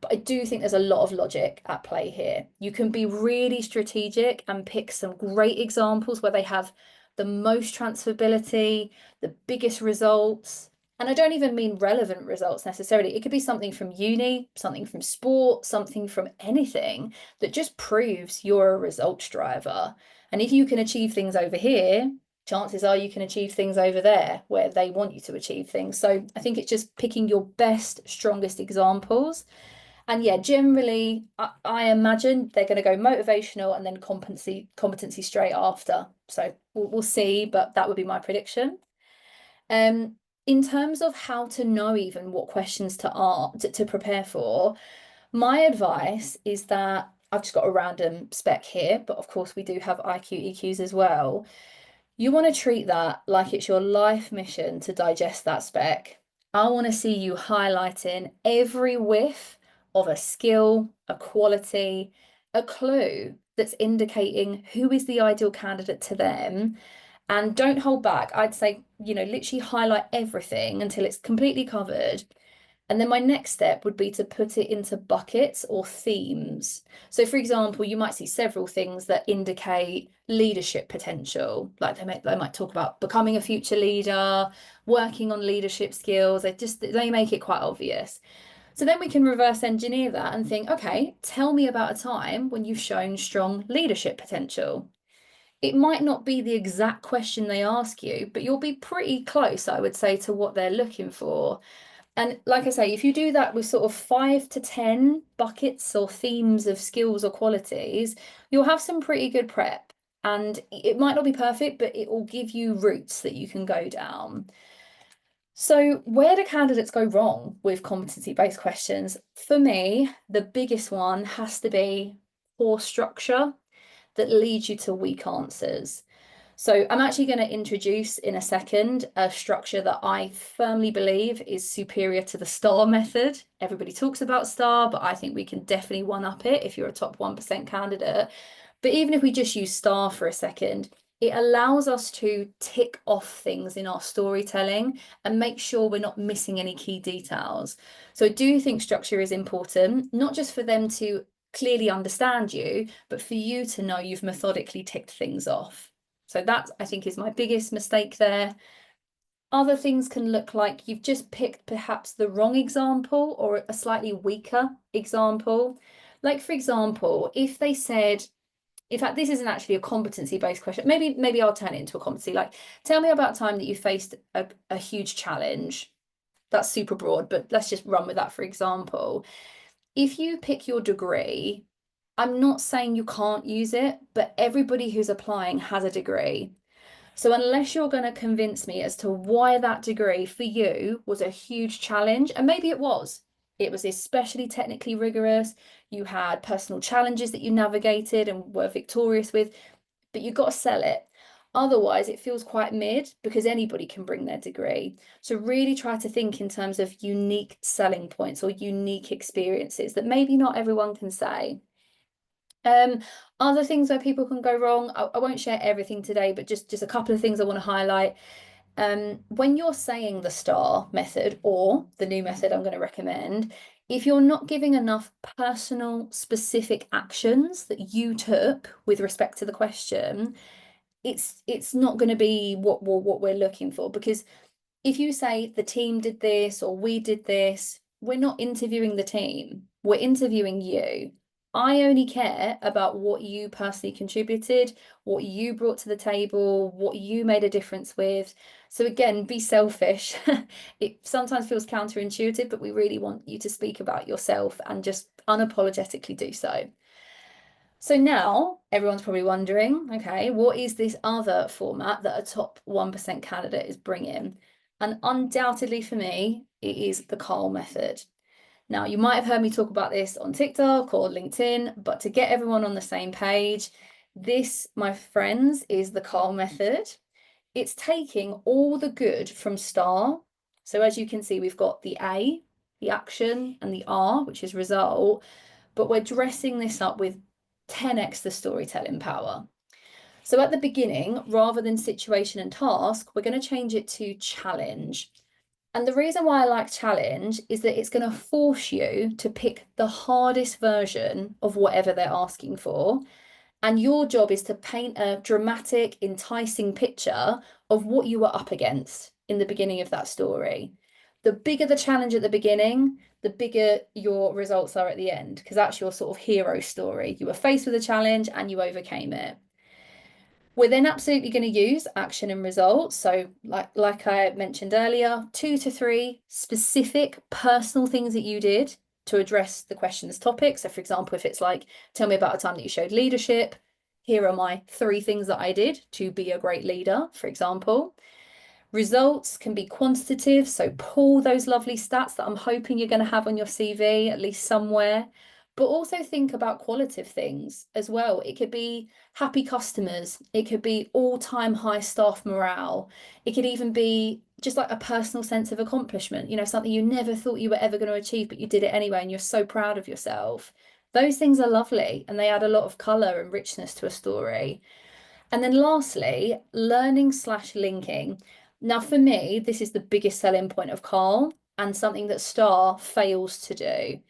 Speaker 5: But I do think there's a lot of logic at play here. You can be really strategic and pick some great examples where they have the most transferability, the biggest results. And I don't even mean relevant results necessarily. It could be something from uni, something from sport, something from anything that just proves you're a results driver. And if you can achieve things over here, chances are you can achieve things over there where they want you to achieve things. So I think it's just picking your best, strongest examples. And yeah, generally, I imagine they're going to go motivational and then competency straight after. So we'll see, but that would be my prediction. In terms of how to know even what questions to prepare for, my advice is that I've just got a random spec here, but of course we do have IQ EQs as well. You want to treat that like it's your life mission to digest that spec. I want to see you highlighting every whiff of a skill, a quality, a clue that's indicating who is the ideal candidate to them. And don't hold back. I'd say, literally highlight everything until it's completely covered. And then my next step would be to put it into buckets or themes. So for example, you might see several things that indicate leadership potential. Like they might talk about becoming a future leader, working on leadership skills. They make it quite obvious. So then we can reverse engineer that and think, okay, tell me about a time when you've shown strong leadership potential. It might not be the exact question they ask you, but you'll be pretty close, I would say, to what they're looking for. And like I say, if you do that with sort of 5 to 10 buckets or themes of skills or qualities, you'll have some pretty good prep. And it might not be perfect, but it will give you routes that you can go down. So where do candidates go wrong with competency-based questions? For me, the biggest one has to be poor structure that leads you to weak answers. So I'm actually going to introduce in a second a structure that I firmly believe is superior to the STAR method. Everybody talks about STAR, but I think we can definitely one-up it if you're a top 1% candidate. But even if we just use STAR for a second, it allows us to tick off things in our storytelling and make sure we're not missing any key details. So I do think structure is important, not just for them to clearly understand you, but for you to know you've methodically ticked things off. So that, I think, is my biggest mistake there. Other things can look like you've just picked perhaps the wrong example or a slightly weaker example. Like, for example, if they said, in fact, this isn't actually a competency-based question. Maybe I'll turn it into a competency. Like, tell me about a time that you faced a huge challenge. that's super broad, but let's just run with that for example. If you pick your degree, I'm not saying you can't use it, but everybody who's applying has a degree. So unless you're going to convince me as to why that degree for you was a huge challenge, and maybe it was especially technically rigorous, you had personal challenges that you navigated and were victorious with, but you've got to sell it. Otherwise, it feels quite mid because anybody can bring their degree. So really try to think in terms of unique selling points or unique experiences that maybe not everyone can say. Other things where people can go wrong, I won't share everything today, but just a couple of things I want to highlight. When you're saying the STAR method or the new method I'm going to recommend, if you're not giving enough personal specific actions that you took with respect to the question, it's not going to be what we're looking for. Because if you say the team did this or we did this, we're not interviewing the team, we're interviewing you. I only care about what you personally contributed, what you brought to the table, what you made a difference with. So again, be selfish. It sometimes feels counterintuitive, but we really want you to speak about yourself and just unapologetically do so. So now everyone's probably wondering, okay, what is this other format that a top 1% candidate is bringing? And undoubtedly for me, it is the Carl method. Now, you might have heard me talk about this on TikTok or LinkedIn, but to get everyone on the same page, this, my friends, is the Carl method. It's taking all the good from STAR. So as you can see, we've got the A, the action, and the R, which is result, but we're dressing this up with 10x the storytelling power. So at the beginning, rather than situation and task, we're going to change it to challenge. And the reason why I like challenge is that it's going to force you to pick the hardest version of whatever they're asking for. And your job is to paint a dramatic, enticing picture of what you were up against in the beginning of that story. The bigger the challenge at the beginning, the bigger your results are at the end, because that's your sort of hero story. You were faced with a challenge and you overcame it. We're then absolutely going to use action and results. So like I mentioned earlier, 2 to 3 specific personal things that you did to address the question's topic. So for example, if it's like, tell me about a time that you showed leadership, here are my 3 things that I did to be a great leader, for example. Results can be quantitative, so pull those lovely stats that I'm hoping you're going to have on your CV, at least somewhere. But also think about qualitative things as well. It could be happy customers. It could be all-time high staff morale. It could even be just like a personal sense of accomplishment, you know, something you never thought you were ever going to achieve, but you did it anyway, and you're so proud of yourself. Those things are lovely, and they add a lot of colour and richness to a story. And then lastly, learning/linking. Now, for me, this is the biggest selling point of Carl and something that STAR fails to do,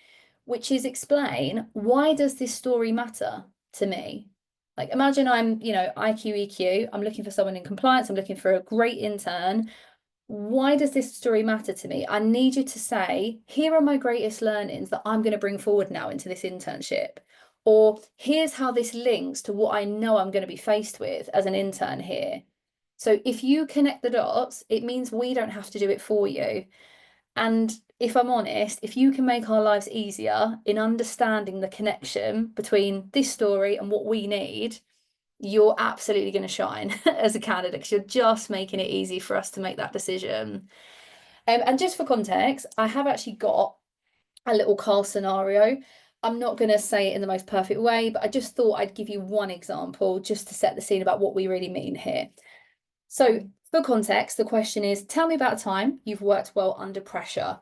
Speaker 5: which is explain, why does this story matter to me? Like, imagine I'm, you know, IQ, I'm looking for someone in compliance, I'm looking for a great intern. Why does this story matter to me? I need you to say, here are my greatest learnings that I'm going to bring forward now into this internship. Or here's how this links to what I know I'm going to be faced with as an intern here. So if you connect the dots, it means we don't have to do it for you. And if I'm honest, if you can make our lives easier in understanding the connection between this story and what we need, you're absolutely going to shine as a candidate, because you're just making it easy for us to make that decision. And just for context, I have actually got a little Carl scenario. I'm not going to say it in the most perfect way, but I just thought I'd give you one example just to set the scene about what we really mean here. So for context, the question is, tell me about a time you've worked well under pressure.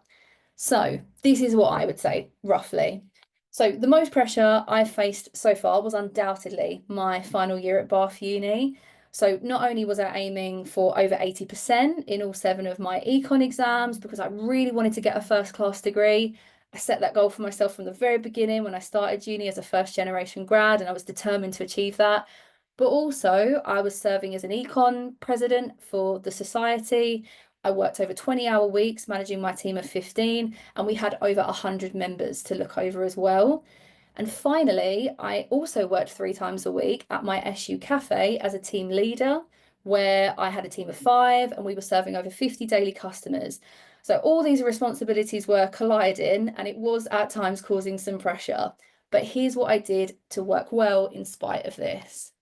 Speaker 5: So this is what I would say, roughly. So the most pressure I've faced so far was undoubtedly my final year at Bath Uni. So not only was I aiming for over 80% in all 7 of my econ exams, because I really wanted to get a first class degree. I set that goal for myself from the very beginning when I started uni as a first generation grad, and I was determined to achieve that. But also I was serving as an econ president for the society. I worked over 20-hour weeks managing my team of 15, and we had over 100 members to look over as well. And finally, I also worked 3 times a week at my SU cafe as a team leader, where I had a team of 5 and we were serving over 50 daily customers. So all these responsibilities were colliding, and it was at times causing some pressure. But here's what I did to work well in spite of this.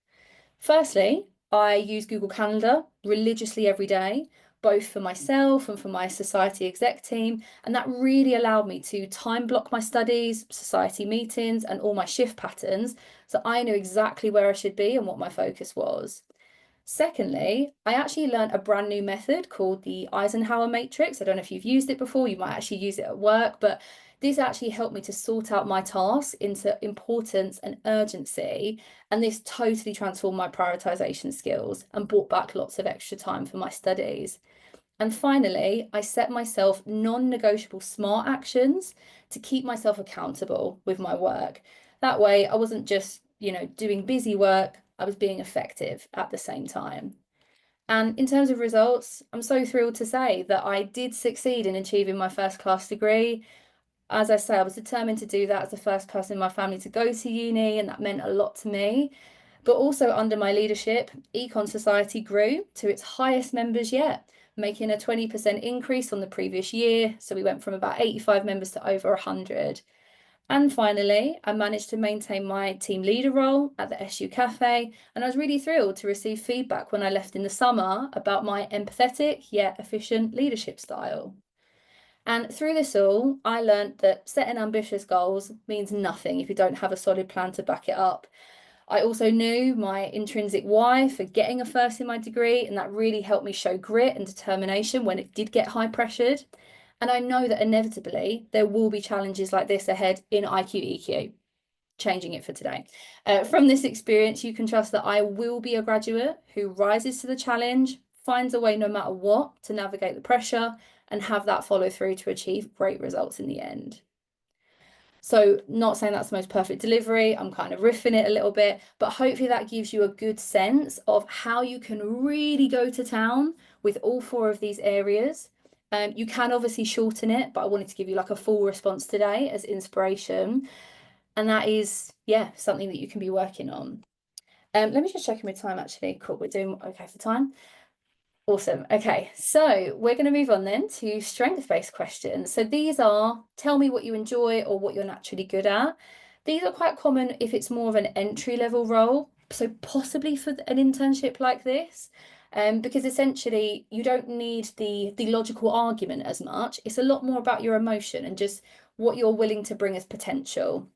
Speaker 5: Firstly, I use Google Calendar religiously every day, both for myself and for my society exec team. And that really allowed me to time block my studies, society meetings, and all my shift patterns. So I knew exactly where I should be and what my focus was. Secondly, I actually learned a brand new method called the Eisenhower Matrix. I don't know if you've used it before, you might actually use it at work, but this actually helped me to sort out my tasks into importance and urgency. And this totally transformed my prioritization skills and brought back lots of extra time for my studies. And finally, I set myself non-negotiable SMART actions to keep myself accountable with my work. That way, I wasn't just, doing busy work, I was being effective at the same time. And in terms of results, I'm so thrilled to say that I did succeed in achieving my first class degree. As I say, I was determined to do that as the first person in my family to go to uni, and that meant a lot to me. But also under my leadership, Econ Society grew to its highest members yet, making a 20% increase on the previous year. So we went from about 85 members to over 100. And finally, I managed to maintain my team leader role at the SU Cafe, and I was really thrilled to receive feedback when I left in the summer about my empathetic yet efficient leadership style. And through this all, I learned that setting ambitious goals means nothing if you don't have a solid plan to back it up. I also knew my intrinsic why for getting a first in my degree, and that really helped me show grit and determination when it did get high pressured. And I know that inevitably there will be challenges like this ahead in IQEQ. Changing it for today. From this experience, you can trust that I will be a graduate who rises to the challenge, finds a way no matter what to navigate the pressure, and have that follow through to achieve great results in the end. So not saying that's the most perfect delivery, I'm kind of riffing it a little bit, but hopefully that gives you a good sense of how you can really go to town with all 4 of these areas. You can obviously shorten it, but I wanted to give you like a full response today as inspiration. And that is, something that you can be working on. Let me just check in with time actually. Cool, we're doing okay for time. Awesome. Okay, so we're going to move on then to strength-based questions. So these are, tell me what you enjoy or what you're naturally good at. These are quite common if it's more of an entry-level role, so possibly for an internship like this, because essentially you don't need the logical argument as much. It's a lot more about your emotion and just what you're willing to bring as potential.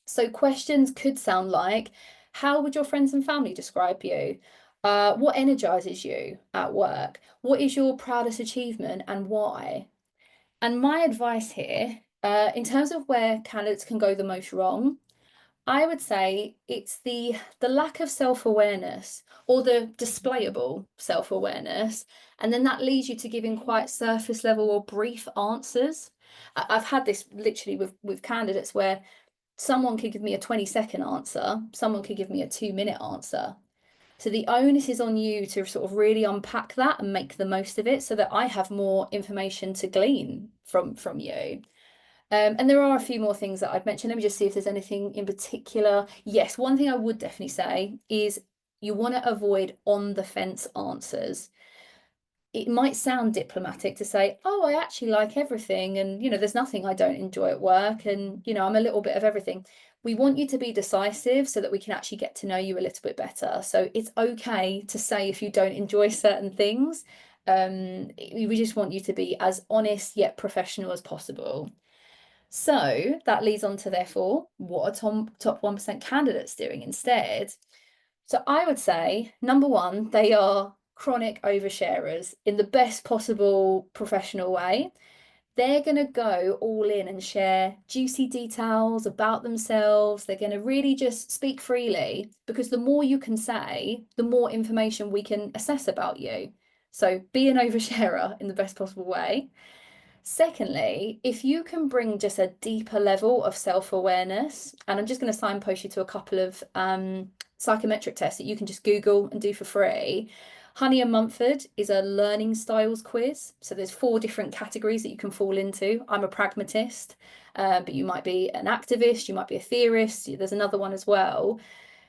Speaker 5: So questions could sound like, how would your friends and family describe you? What energizes you at work? What is your proudest achievement and why? And my advice here, in terms of where candidates can go the most wrong, I would say it's the lack of self-awareness or the displayable self-awareness. And then that leads you to giving quite surface level or brief answers. I've had this literally with candidates where someone could give me a 20-second answer, someone could give me a 2-minute answer. So the onus is on you to sort of really unpack that and make the most of it so that I have more information to glean from you. And there are a few more things that I've mentioned. Let me just see if there's anything in particular. Yes, one thing I would definitely say is you want to avoid on the fence answers. It might sound diplomatic to say, oh, I actually like everything. And, there's nothing I don't enjoy at work. And, I'm a little bit of everything. We want you to be decisive so that we can actually get to know you a little bit better. So it's okay to say if you don't enjoy certain things. We just want you to be as honest yet professional as possible. So that leads on to, therefore, what are top 1% candidates doing instead? So I would say, number one, they are chronic oversharers in the best possible professional way. They're going to go all in and share juicy details about themselves. They're going to really just speak freely, because the more you can say, the more information we can assess about you. So be an oversharer in the best possible way. Secondly, if you can bring just a deeper level of self-awareness, and I'm just going to signpost you to a couple of psychometric tests that you can just Google and do for free. Honey and Mumford is a learning styles quiz. So there's 4 different categories that you can fall into. I'm a pragmatist, but you might be an activist, you might be a theorist. There's another one as well.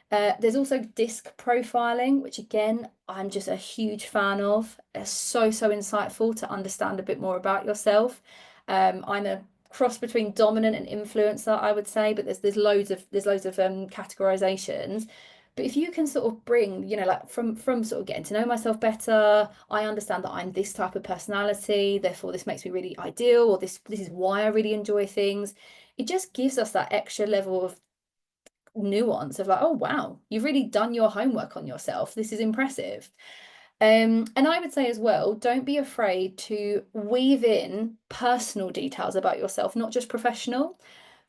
Speaker 5: There's also disc profiling, which again, I'm just a huge fan of. It's so insightful to understand a bit more about yourself. I'm a cross between dominant and influencer, I would say, but there's loads of categorizations. But if you can sort of bring, like from sort of getting to know myself better, I understand that I'm this type of personality, therefore this makes me really ideal, or this is why I really enjoy things. It just gives us that extra level of nuance of like, oh wow, you've really done your homework on yourself. This is impressive. And I would say as well, don't be afraid to weave in personal details about yourself, not just professional.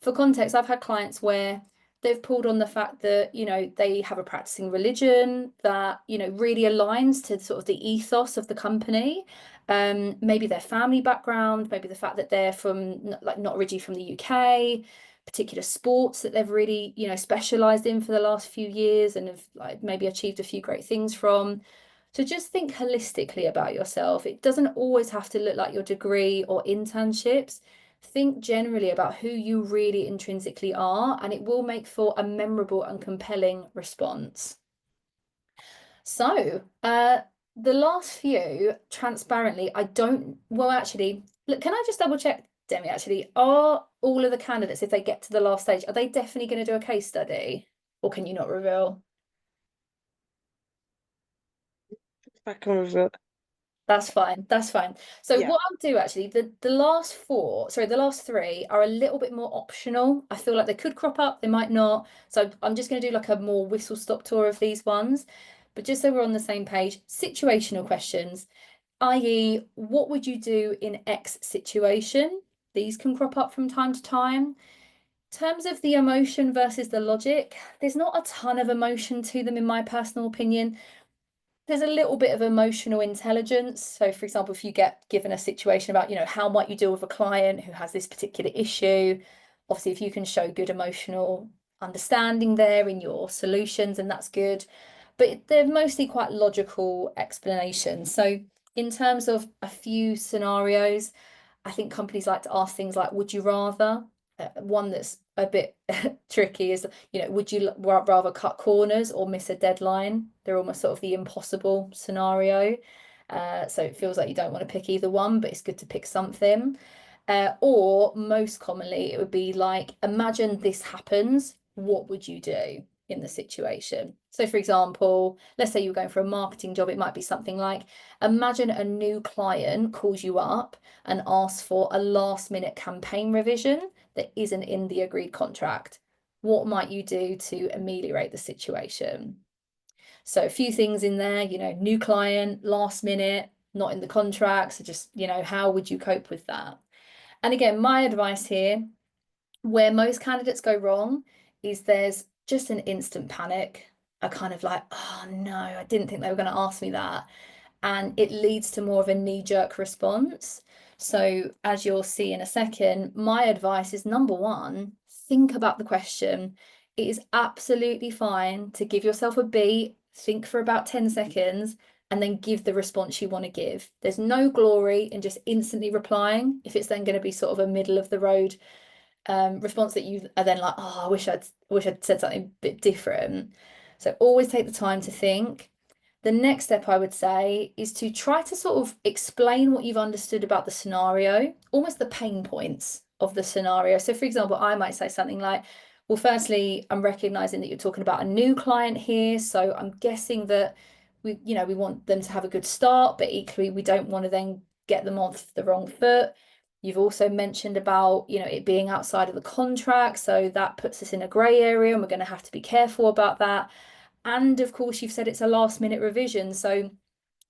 Speaker 5: For context, I've had clients where they've pulled on the fact that, they have a practicing religion that, really aligns to sort of the ethos of the company. Maybe their family background, maybe the fact that they're from, like, not originally from the UK, particular sports that they've really, specialized in for the last few years and have like maybe achieved a few great things from. So just think holistically about yourself. It doesn't always have to look like your degree or internships. Think generally about who you really intrinsically are, and it will make for a memorable and compelling response. So, the last few, transparently, actually, look, can I just double check, Demi, actually, are all of the candidates, if they get to the last stage, are they definitely going to do a case study? Or can you not reveal?
Speaker 1: If I can reveal.
Speaker 5: That's fine. So
Speaker 1: Yeah.
Speaker 5: what I'll do actually, the last three are a little bit more optional. I feel like they could crop up, they might not. So I'm just going to do like a more whistle-stop tour of these ones. But just so we're on the same page, situational questions, i.e., what would you do in X situation? These can crop up from time to time. In terms of the emotion versus the logic, there's not a ton of emotion to them, in my personal opinion. There's a little bit of emotional intelligence. So, for example, if you get given a situation about, how might you deal with a client who has this particular issue, obviously, if you can show good emotional understanding there in your solutions, and that's good. But they're mostly quite logical explanations. So, in terms of a few scenarios, I think companies like to ask things like, would you rather? One that's a bit tricky is, would you rather cut corners or miss a deadline? They're almost sort of the impossible scenario. So it feels like you don't want to pick either one, but it's good to pick something. Or most commonly, it would be like, imagine this happens, what would you do in the situation? So for example, let's say you're going for a marketing job, it might be something like, imagine a new client calls you up and asks for a last minute campaign revision that isn't in the agreed contract. What might you do to ameliorate the situation? So a few things in there, new client, last minute, not in the contract. So just, how would you cope with that? And again, my advice here, where most candidates go wrong, is there's just an instant panic. A kind of like, oh no, I didn't think they were going to ask me that. And it leads to more of a knee-jerk response. So as you'll see in a second, my advice is, number one, think about the question. It is absolutely fine to give yourself a beat, think for about 10 seconds, and then give the response you want to give. There's no glory in just instantly replying if it's then going to be sort of a middle of the road response that you are then like, oh, I wish I'd said something a bit different. So always take the time to think. The next step, I would say, is to try to sort of explain what you've understood about the scenario, almost the pain points of the scenario. So for example, I might say something like, well, firstly, I'm recognizing that you're talking about a new client here. So I'm guessing that we want them to have a good start, but equally we don't want to then get them off the wrong foot. You've also mentioned about, it being outside of the contract. So that puts us in a grey area and we're going to have to be careful about that. And of course, you've said it's a last minute revision. So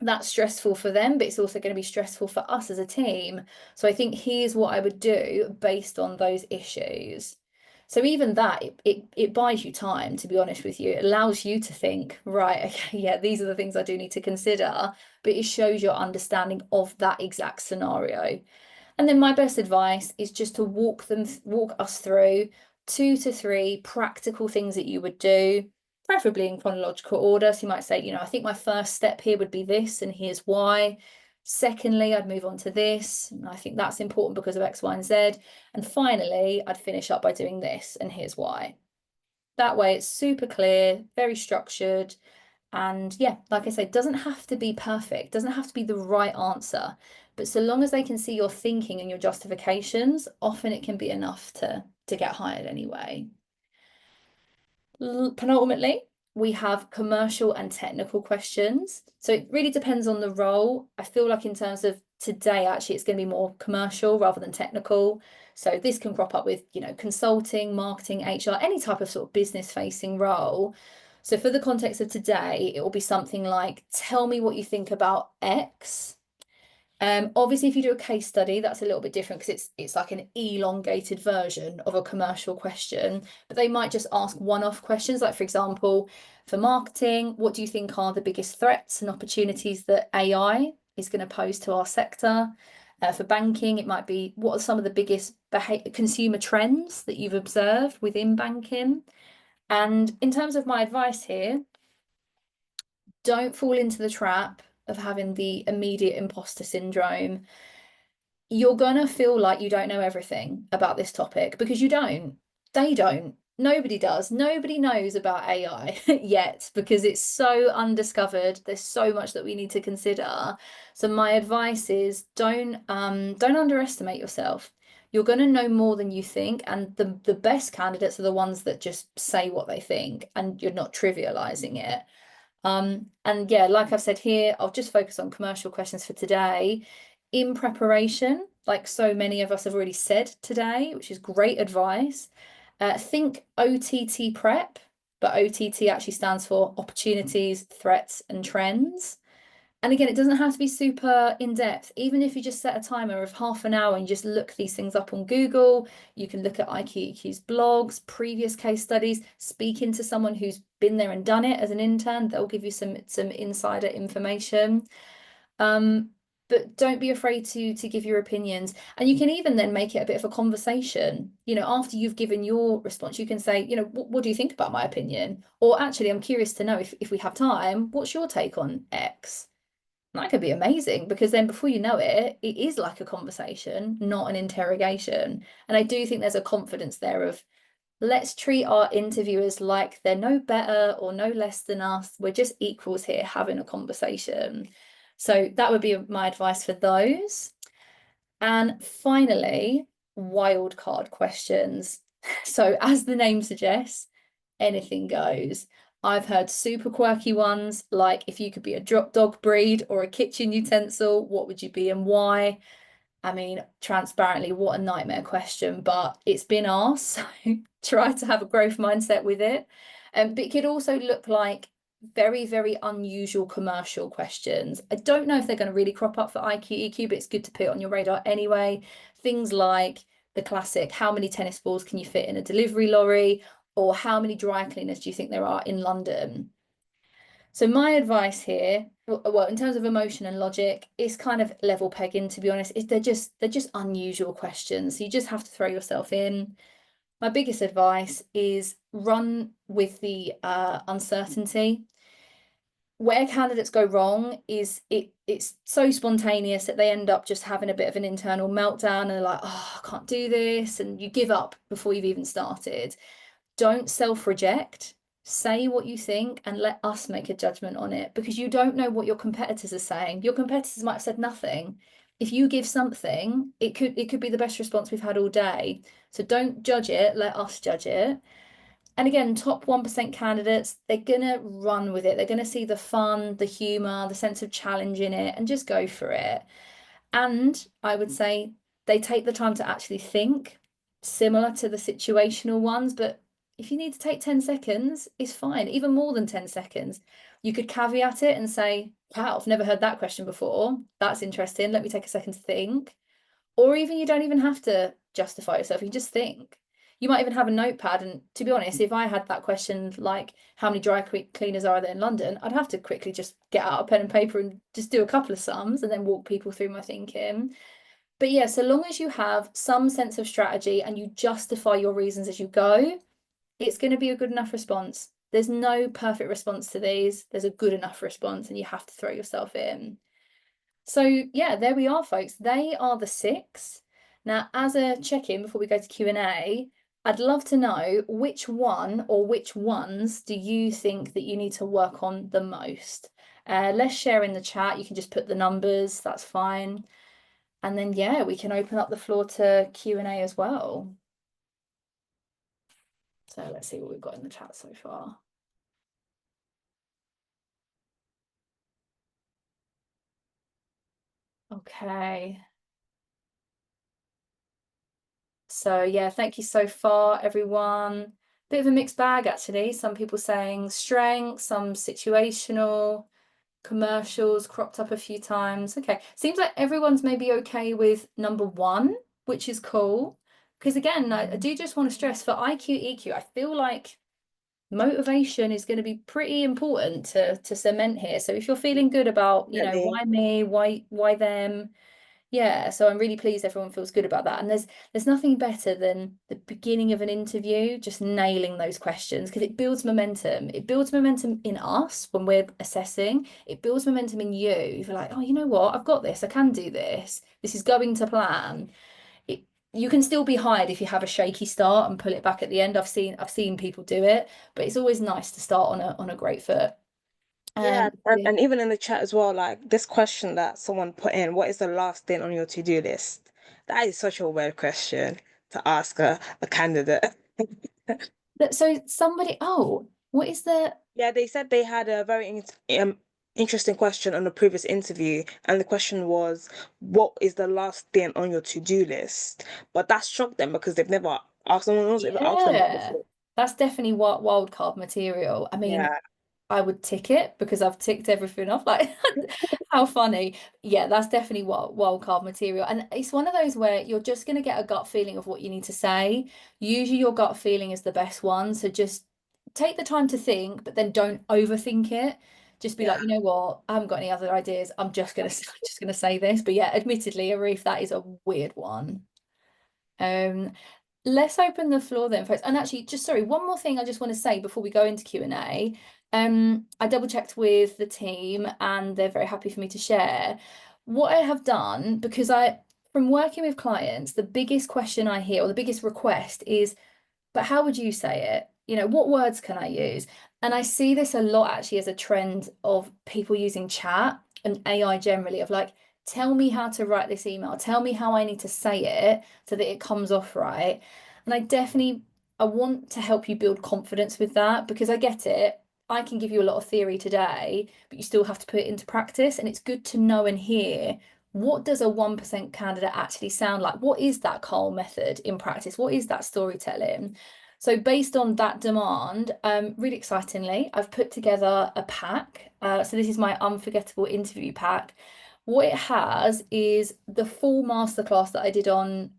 Speaker 5: that's stressful for them, but it's also going to be stressful for us as a team. So I think here's what I would do based on those issues. So even that, it buys you time, to be honest with you. It allows you to think, right, okay, yeah, these are the things I do need to consider, but it shows your understanding of that exact scenario. And then my best advice is just to walk us through 2 to 3 practical things that you would do, preferably in chronological order. So you might say, I think my first step here would be this, and here's why. Secondly, I'd move on to this, and I think that's important because of X, Y, and Z. And finally, I'd finish up by doing this, and here's why. That way it's super clear, very structured. And yeah, like I said, doesn't have to be perfect, doesn't have to be the right answer. But so long as they can see your thinking and your justifications, often it can be enough to get hired anyway. Penultimately, we have commercial and technical questions. So it really depends on the role. I feel like in terms of today, actually, it's going to be more commercial rather than technical. So this can crop up with, you know, consulting, marketing, HR, any type of sort of business facing role. So for the context of today, it will be something like, tell me what you think about X. Obviously, if you do a case study, that's a little bit different because it's like an elongated version of a commercial question, but they might just ask one-off questions. Like, for example, for marketing, what do you think are the biggest threats and opportunities that AI is going to pose to our sector? For banking, it might be, what are some of the biggest consumer trends that you've observed within banking? And in terms of my advice here, don't fall into the trap of having the immediate imposter syndrome. You're gonna feel like you don't know everything about this topic because you don't. They don't. Nobody does. Nobody knows about AI yet because it's so undiscovered. There's so much that we need to consider. So my advice is don't underestimate yourself. You're going to know more than you think, and the best candidates are the ones that just say what they think and you're not trivializing it. And yeah, like I've said here, I'll just focus on commercial questions for today. In preparation, like so many of us have already said today, which is great advice, think OTT prep, but OTT actually stands for opportunities, threats, and trends. And again, it doesn't have to be super in depth. Even if you just set a timer of half an hour and you just look these things up on Google, you can look at IQ-EQ's blogs, previous case studies, speaking to someone who's been there and done it as an intern. They'll give you some insider information. But don't be afraid to give your opinions. And you can even then make it a bit of a conversation. You know, after you've given your response, you can say, you know, what do you think about my opinion? Or actually, I'm curious to know if we have time, what's your take on X? That could be amazing because then before you know it, it is like a conversation, not an interrogation. And I do think there's a confidence there of let's treat our interviewers like they're no better or no less than us. We're just equals here having a conversation. So that would be my advice for those. And finally, wildcard questions. So as the name suggests, anything goes. I've heard super quirky ones like if you could be a dog breed or a kitchen utensil, what would you be and why? I mean, transparently, what a nightmare question, but it's been asked, so try to have a growth mindset with it. But it could also look like very, very unusual commercial questions. I don't know if they're going to really crop up for IQ-EQ, but it's good to put it on your radar anyway. Things like the classic, how many tennis balls can you fit in a delivery lorry? Or how many dry cleaners do you think there are in London? So my advice here, well, in terms of emotion and logic, is kind of level pegging, to be honest. They're just unusual questions. So you just have to throw yourself in. My biggest advice is run with the uncertainty. Where candidates go wrong is it's so spontaneous that they end up just having a bit of an internal meltdown and they're like, oh, I can't do this. And you give up before you've even started. Don't self-reject. Say what you think and let us make a judgment on it because you don't know what your competitors are saying. Your competitors might have said nothing. If you give something, it could be the best response we've had all day. So don't judge it, let us judge it. And again, top 1% candidates, they're gonna run with it. They're gonna see the fun, the humor, the sense of challenge in it and just go for it. And I would say they take the time to actually think, similar to the situational ones, but if you need to take 10 seconds, it's fine, even more than 10 seconds. You could caveat it and say, wow, I've never heard that question before. That's interesting. Let me take a second to think. Or even you don't even have to justify yourself. You just think. You might even have a notepad. And to be honest, if I had that question, like how many dry cleaners are there in London, I'd have to quickly just get out a pen and paper and just do a couple of sums and then walk people through my thinking. But yeah, so long as you have some sense of strategy and you justify your reasons as you go, it's going to be a good enough response. There's no perfect response to these. There's a good enough response and you have to throw yourself in. So yeah, there we are, folks. They are the 6. Now, as a check-in before we go to Q&A, I'd love to know which one or which ones do you think that you need to work on the most? Let's share in the chat. You can just put the numbers, that's fine. And then, yeah, we can open up the floor to Q&A as well. So let's see what we've got in the chat so far. Okay. So yeah, thank you so far, everyone. Bit of a mixed bag, actually. Some people saying strength, some situational, commercials cropped up a few times. Okay, seems like everyone's maybe okay with number one, which is cool. Because again, I do just want to stress for IQ, EQ, I feel like motivation is going to be pretty important to cement here. So if you're feeling good about, you know,
Speaker 1: Definitely.
Speaker 5: why me, why them? Yeah, so I'm really pleased everyone feels good about that. And there's nothing better than the beginning of an interview, just nailing those questions, because it builds momentum. It builds momentum in us when we're assessing. It builds momentum in you. You're like, oh, you know what? I've got this. I can do this. This is going to plan. You can still be hired if you have a shaky start and pull it back at the end. I've seen people do it, but it's always nice to start on a great foot.
Speaker 1: Yeah, and even in the chat as well, like this question that someone put in, what is the last thing on your to-do list? That is such a weird question to ask a candidate.
Speaker 5: So somebody, oh, what is the
Speaker 1: Yeah, they said they had a very interesting question on the previous interview, and the question was, what is the last thing on your to-do list? But that shocked them because they've never asked, someone else ever asked them that
Speaker 5: Yeah,
Speaker 1: before.
Speaker 5: that's definitely wild card material. I mean,
Speaker 1: Yeah.
Speaker 5: I would tick it because I've ticked everything off. Like, how funny. Yeah, that's definitely wild card material. And it's one of those where you're just going to get a gut feeling of what you need to say. Usually your gut feeling is the best one. So just take the time to think, but then don't overthink it. Just be
Speaker 1: Yeah.
Speaker 5: like, you know what? I haven't got any other ideas. I'm just gonna say this. But yeah, admittedly, Arif, that is a weird one. Let's open the floor then, folks. And actually, just sorry, one more thing I just want to say before we go into Q&A. I double checked with the team and they're very happy for me to share. What I have done, because from working with clients, the biggest question I hear or the biggest request is, but how would you say it? You know, what words can I use? And I see this a lot actually as a trend of people using chat and AI generally, of like, tell me how to write this email, tell me how I need to say it so that it comes off right. And I want to help you build confidence with that, because I get it. I can give you a lot of theory today, but you still have to put it into practice. And it's good to know and hear, what does a 1% candidate actually sound like? What is that Carl method in practice? What is that storytelling? So based on that demand, really excitingly, I've put together a pack. So this is my unforgettable interview pack. What it has is the full masterclass that I did on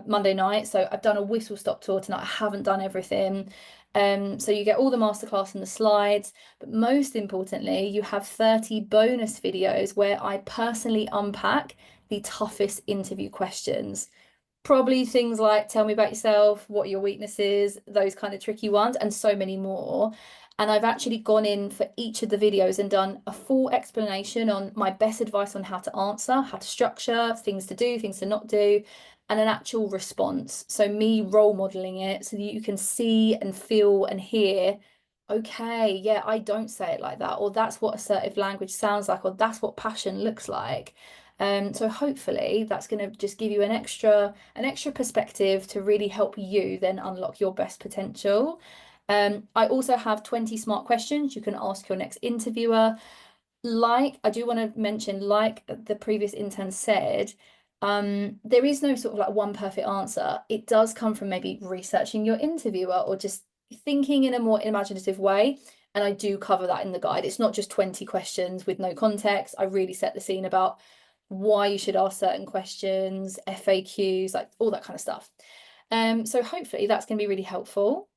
Speaker 5: Monday night. So I've done a whistle stop tour tonight. I haven't done everything. So you get all the masterclass and the slides, but most importantly, you have 30 bonus videos where I personally unpack the toughest interview questions. Probably things like, tell me about yourself, what are your weaknesses, those kind of tricky ones, and so many more. And I've actually gone in for each of the videos and done a full explanation on my best advice on how to answer, how to structure, things to do, things to not do, and an actual response. So me role modeling it so that you can see and feel and hear, okay, yeah, I don't say it like that, or that's what assertive language sounds like, or that's what passion looks like. So hopefully that's going to just give you an extra perspective to really help you then unlock your best potential. I also have 20 smart questions you can ask your next interviewer. Like, I do want to mention, like the previous intern said, there is no sort of like one perfect answer. It does come from maybe researching your interviewer or just thinking in a more imaginative way. And I do cover that in the guide. It's not just 20 questions with no context. I really set the scene about why you should ask certain questions, FAQs, like all that kind of stuff. So hopefully that's going to be really helpful.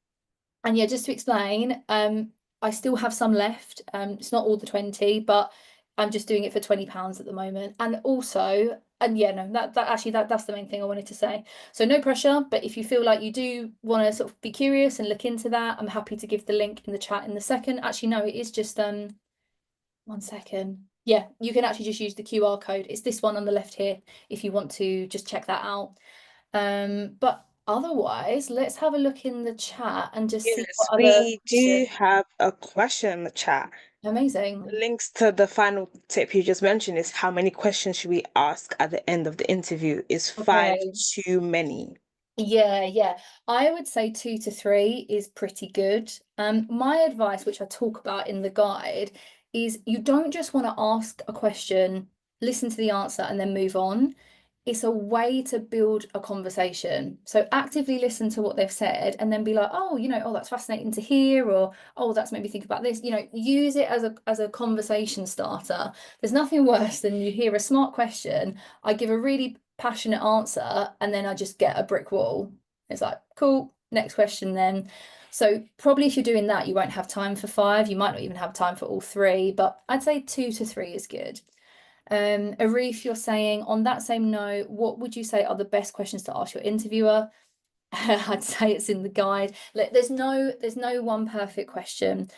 Speaker 5: And yeah, just to explain, I still have some left. It's not all the 20, but I'm just doing it for £20 at the moment. And also, and yeah, no, that's the main thing I wanted to say. So no pressure, but if you feel like you do want to sort of be curious and look into that, I'm happy to give the link in the chat in the second. Actually, no, it is just 1 second. Yeah, you can actually just use the QR code. It's this one on the left here if you want to just check that out. But Otherwise, let's have a look in the chat and just see
Speaker 1: Yes,
Speaker 5: what other
Speaker 1: we do
Speaker 5: questions.
Speaker 1: have a question in the chat.
Speaker 5: Amazing.
Speaker 1: Links to the final tip you just mentioned is how many questions should we ask at the end of the interview? Is 5
Speaker 5: Okay.
Speaker 1: too many?
Speaker 5: Yeah. I would say 2 to 3 is pretty good. My advice, which I talk about in the guide, is you don't just want to ask a question, listen to the answer, and then move on. It's a way to build a conversation. So actively listen to what they've said and then be like, oh, oh, that's fascinating to hear, or oh, that's made me think about this. Use it as a conversation starter. There's nothing worse than you hear a smart question, I give a really passionate answer, and then I just get a brick wall. It's like, cool, next question then. So probably if you're doing that, you won't have time for 5. You might not even have time for all 3, but I'd say 2 to 3 is good. Arif, you're saying on that same note, what would you say are the best questions to ask your interviewer? I'd say it's in the guide. There's no one perfect question,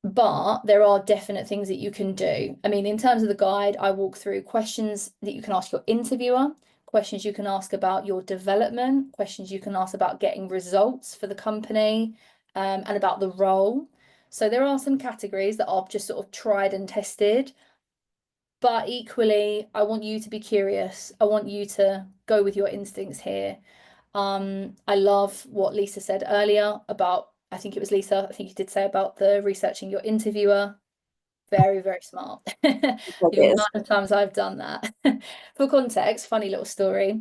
Speaker 5: but there are definite things that you can do. I mean, in terms of the guide, I walk through questions that you can ask your interviewer, questions you can ask about your development, questions you can ask about getting results for the company, and about the role. So there are some categories that are just sort of tried and tested. But equally, I want you to be curious. I want you to go with your instincts here. I love what Lisa said earlier about, I think it was Lisa, I think you did say about the researching your interviewer. Very, very smart. The amount of times I've done that. For context, funny little story.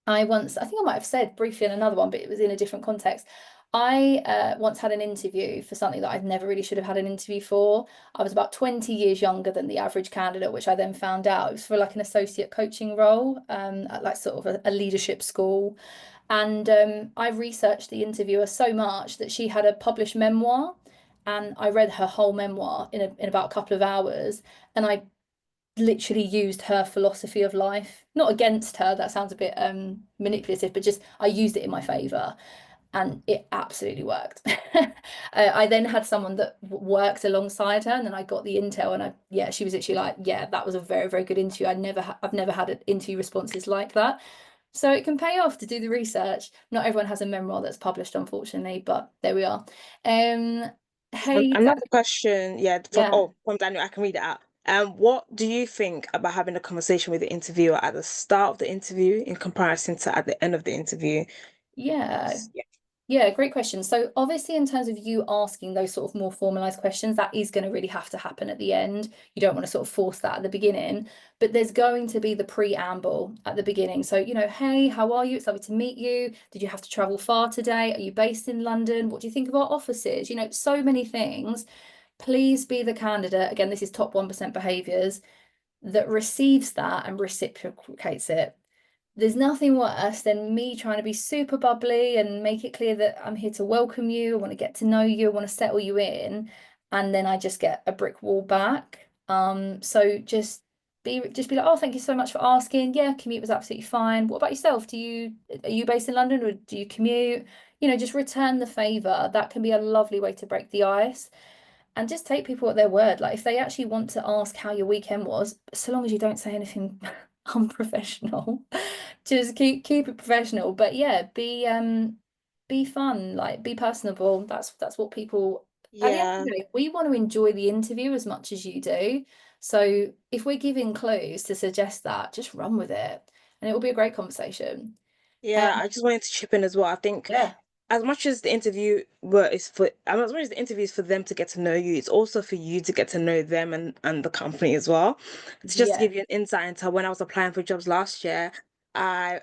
Speaker 5: I think I might have said briefly in another one, but it was in a different context. I once had an interview for something that I'd never really should have had an interview for. I was about 20 years younger than the average candidate, which I then found out. It was for like an associate coaching role, at like sort of a leadership school. And I researched the interviewer so much that she had a published memoir, and I read her whole memoir in about a couple of hours, and I literally used her philosophy of life, not against her, that sounds a bit manipulative, but just I used it in my favor, and it absolutely worked. I then had someone that worked alongside her, and then I got the intel, and she was actually like, yeah, that was a very, very good interview. I've never had an interview responses like that. So it can pay off to do the research. Not everyone has a memoir that's published, unfortunately, but there we are. Hey,
Speaker 1: Another question,
Speaker 5: yeah.
Speaker 1: from Daniel, I can read it out. What do you think about having a conversation with the interviewer at the start of the interview in comparison to at the end of the interview?
Speaker 5: Yeah. Yeah, great question. So obviously, in terms of you asking those sort of more formalized questions, that is going to really have to happen at the end. You don't want to sort of force that at the beginning, but there's going to be the preamble at the beginning. So, hey, how are you? It's lovely to meet you. Did you have to travel far today? Are you based in London? What do you think of our offices? So many things. Please be the candidate. Again, this is top 1% behaviors that receives that and reciprocates it. There's nothing worse than me trying to be super bubbly and make it clear that I'm here to welcome you, I want to get to know you, I want to settle you in, and then I just get a brick wall back. So just be like, oh, thank you so much for asking. Yeah, commute was absolutely fine. What about yourself? Are you based in London, or do you commute? Just return the favor. That can be a lovely way to break the ice. And just take people at their word. Like if they actually want to ask how your weekend was, so long as you don't say anything unprofessional, just keep it professional. But yeah, be fun, like be personable. That's what people, at the end of the day, we want to enjoy the interview as much as you do. So if we're giving clues to suggest that, just run with it, and it will be a great conversation.
Speaker 1: I just wanted to chip in as well. I think
Speaker 5: Yeah.
Speaker 1: as much as the interview as much as the interview is for them to get to know you, it's also for you to get to know them and the company as well. It's just to give you an insight into when I was applying for jobs last year, I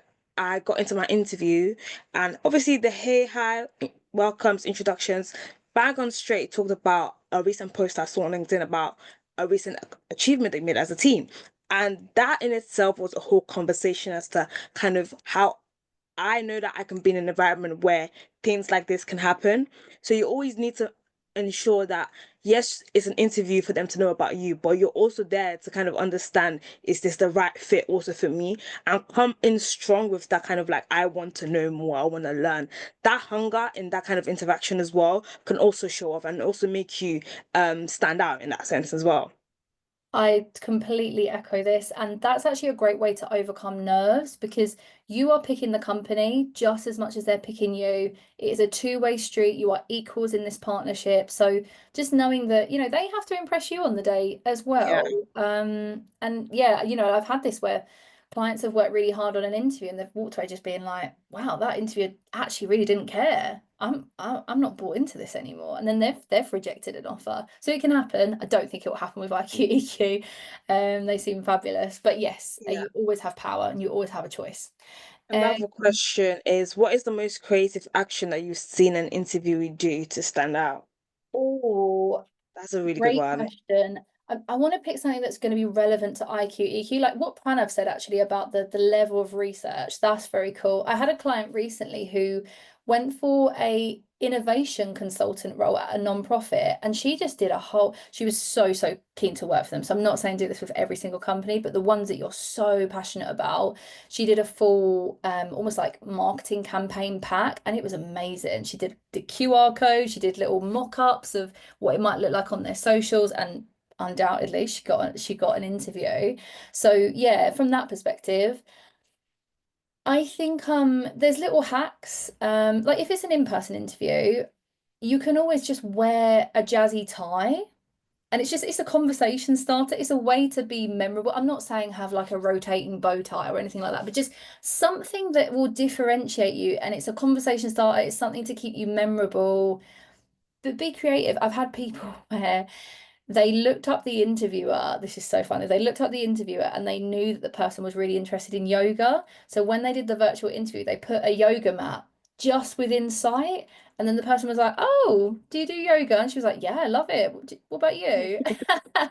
Speaker 1: got into my interview, and obviously the hey, hi, welcomes, introductions, bang on straight talked about a recent post I saw on LinkedIn about a recent achievement they made as a team. And that in itself was a whole conversation as to kind of how I know that I can be in an environment where things like this can happen. So you always need to ensure that, yes, it's an interview for them to know about you, but you're also there to kind of understand, is this the right fit also for me? And come in strong with that kind of like, I want to know more, I want to learn. That hunger in that kind of interaction as well can also show off and also make you stand out in that sense as well.
Speaker 5: I completely echo this, and that's actually a great way to overcome nerves because you are picking the company just as much as they're picking you. It is a two-way street. You are equals in this partnership. So just knowing that, you know, they have to impress you on the day as well. And yeah, you know, I've had this where clients have worked really hard on an interview and they've walked away just being like, wow, that interview actually really didn't care. I'm not bought into this anymore. And then they've rejected an offer. So it can happen. I don't think it will happen with IQ EQ. They seem fabulous. But yes,
Speaker 1: Yeah.
Speaker 5: you always have power and you always have a choice.
Speaker 1: Another question is, what is the most creative action that you've seen an interviewee do to stand out?
Speaker 5: Oh,
Speaker 1: That's a really good
Speaker 5: great
Speaker 1: one.
Speaker 5: question. I want to pick something that's going to be relevant to IQ, EQ, like what Pranav said actually about the level of research. That's very cool. I had a client recently who went for a innovation consultant role at a non-profit, and she just did she was so keen to work for them. So I'm not saying do this with every single company, but the ones that you're so passionate about, she did a full almost like marketing campaign pack, and it was amazing. She did the QR code, she did little mock-ups of what it might look like on their socials, and undoubtedly she got an interview. So yeah, from that perspective, I think there's little hacks. Like if it's an in-person interview, you can always just wear a jazzy tie. And it's a conversation starter. It's a way to be memorable. I'm not saying have like a rotating bow tie or anything like that, but just something that will differentiate you. And it's a conversation starter. It's something to keep you memorable. But be creative. I've had people where they looked up the interviewer. This is so funny. They looked up the interviewer and they knew that the person was really interested in yoga. So when they did the virtual interview, they put a yoga mat just within sight. And then the person was like, "Oh, do you do yoga?" And she was like, "Yeah, I love it. What about you?"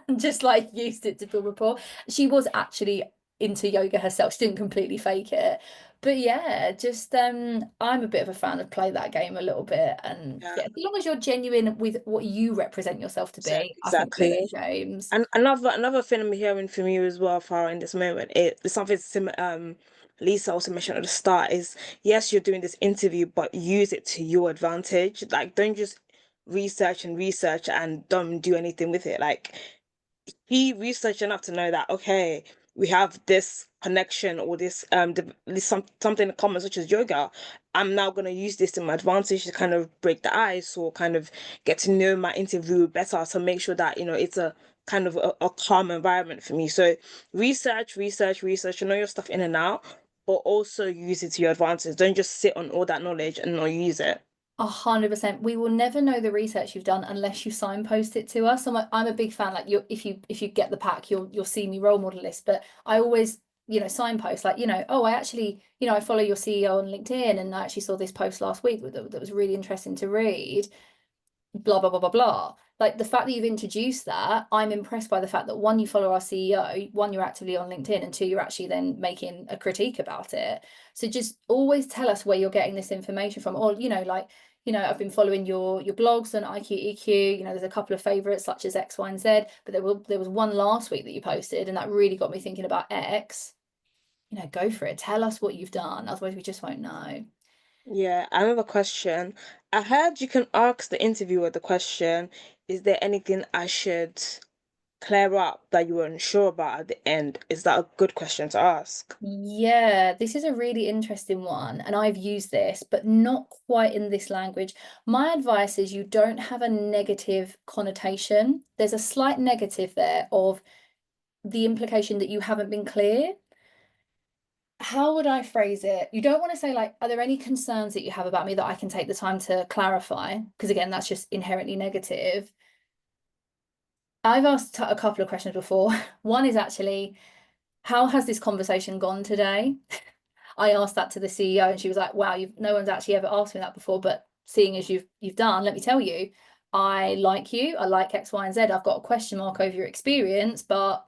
Speaker 5: And just like used it to build rapport. She was actually into yoga herself. She didn't completely fake it. But yeah, just I'm a bit of a fan of play that game a little bit, and
Speaker 1: Yeah.
Speaker 5: yeah, as long as you're genuine with what you represent yourself to be, I think play
Speaker 1: Exactly.
Speaker 5: those games.
Speaker 1: And another thing I'm hearing from you as well, Farah, in this moment, it's something Lisa also mentioned at the start is, yes, you're doing this interview, but use it to your advantage. Like, don't just research and don't do anything with it. Like, he researched enough to know that, okay, we have this connection or something in common, such as yoga. I'm now going to use this to my advantage to kind of break the ice or kind of get to know my interview better, to make sure that, you know, it's a kind of a calm environment for me. So research, know your stuff in and out, but also use it to your advantage. Don't just sit on all that knowledge and not use it.
Speaker 5: 100%. We will never know the research you've done unless you signpost it to us. I'm a big fan. Like if you get the pack, you'll see me role model list. But I always, you know, signpost like, you know, oh, I actually, you know, I follow your CEO on LinkedIn, and I actually saw this post last week that was really interesting to read. Blah blah blah blah blah. Like the fact that you've introduced that, I'm impressed by the fact that one, you follow our CEO, one, you're actively on LinkedIn, and two, you're actually then making a critique about it. So just always tell us where you're getting this information from, or you know, like, you know, I've been following your blogs on IQ EQ. You know, there's a couple of favorites such as X, Y, and Z, but there was one last week that you posted, and that really got me thinking about X. You know, go for it. Tell us what you've done. Otherwise, we just won't know.
Speaker 1: Yeah, another question. I heard you can ask the interviewer the question, is there anything I should clear up that you were unsure about at the end? Is that a good question to ask?
Speaker 5: Yeah, this is a really interesting one, and I've used this, but not quite in this language. My advice is you don't have a negative connotation. There's a slight negative there of the implication that you haven't been clear. How would I phrase it? You don't want to say like, are there any concerns that you have about me that I can take the time to clarify? Because again, that's just inherently negative. I've asked a couple of questions before. One is actually, how has this conversation gone today? I asked that to the CEO, and she was like, "Wow, no one's actually ever asked me that before, but seeing as you've done, let me tell you, I like you, I like X, Y, and Z. I've got a question mark over your experience, but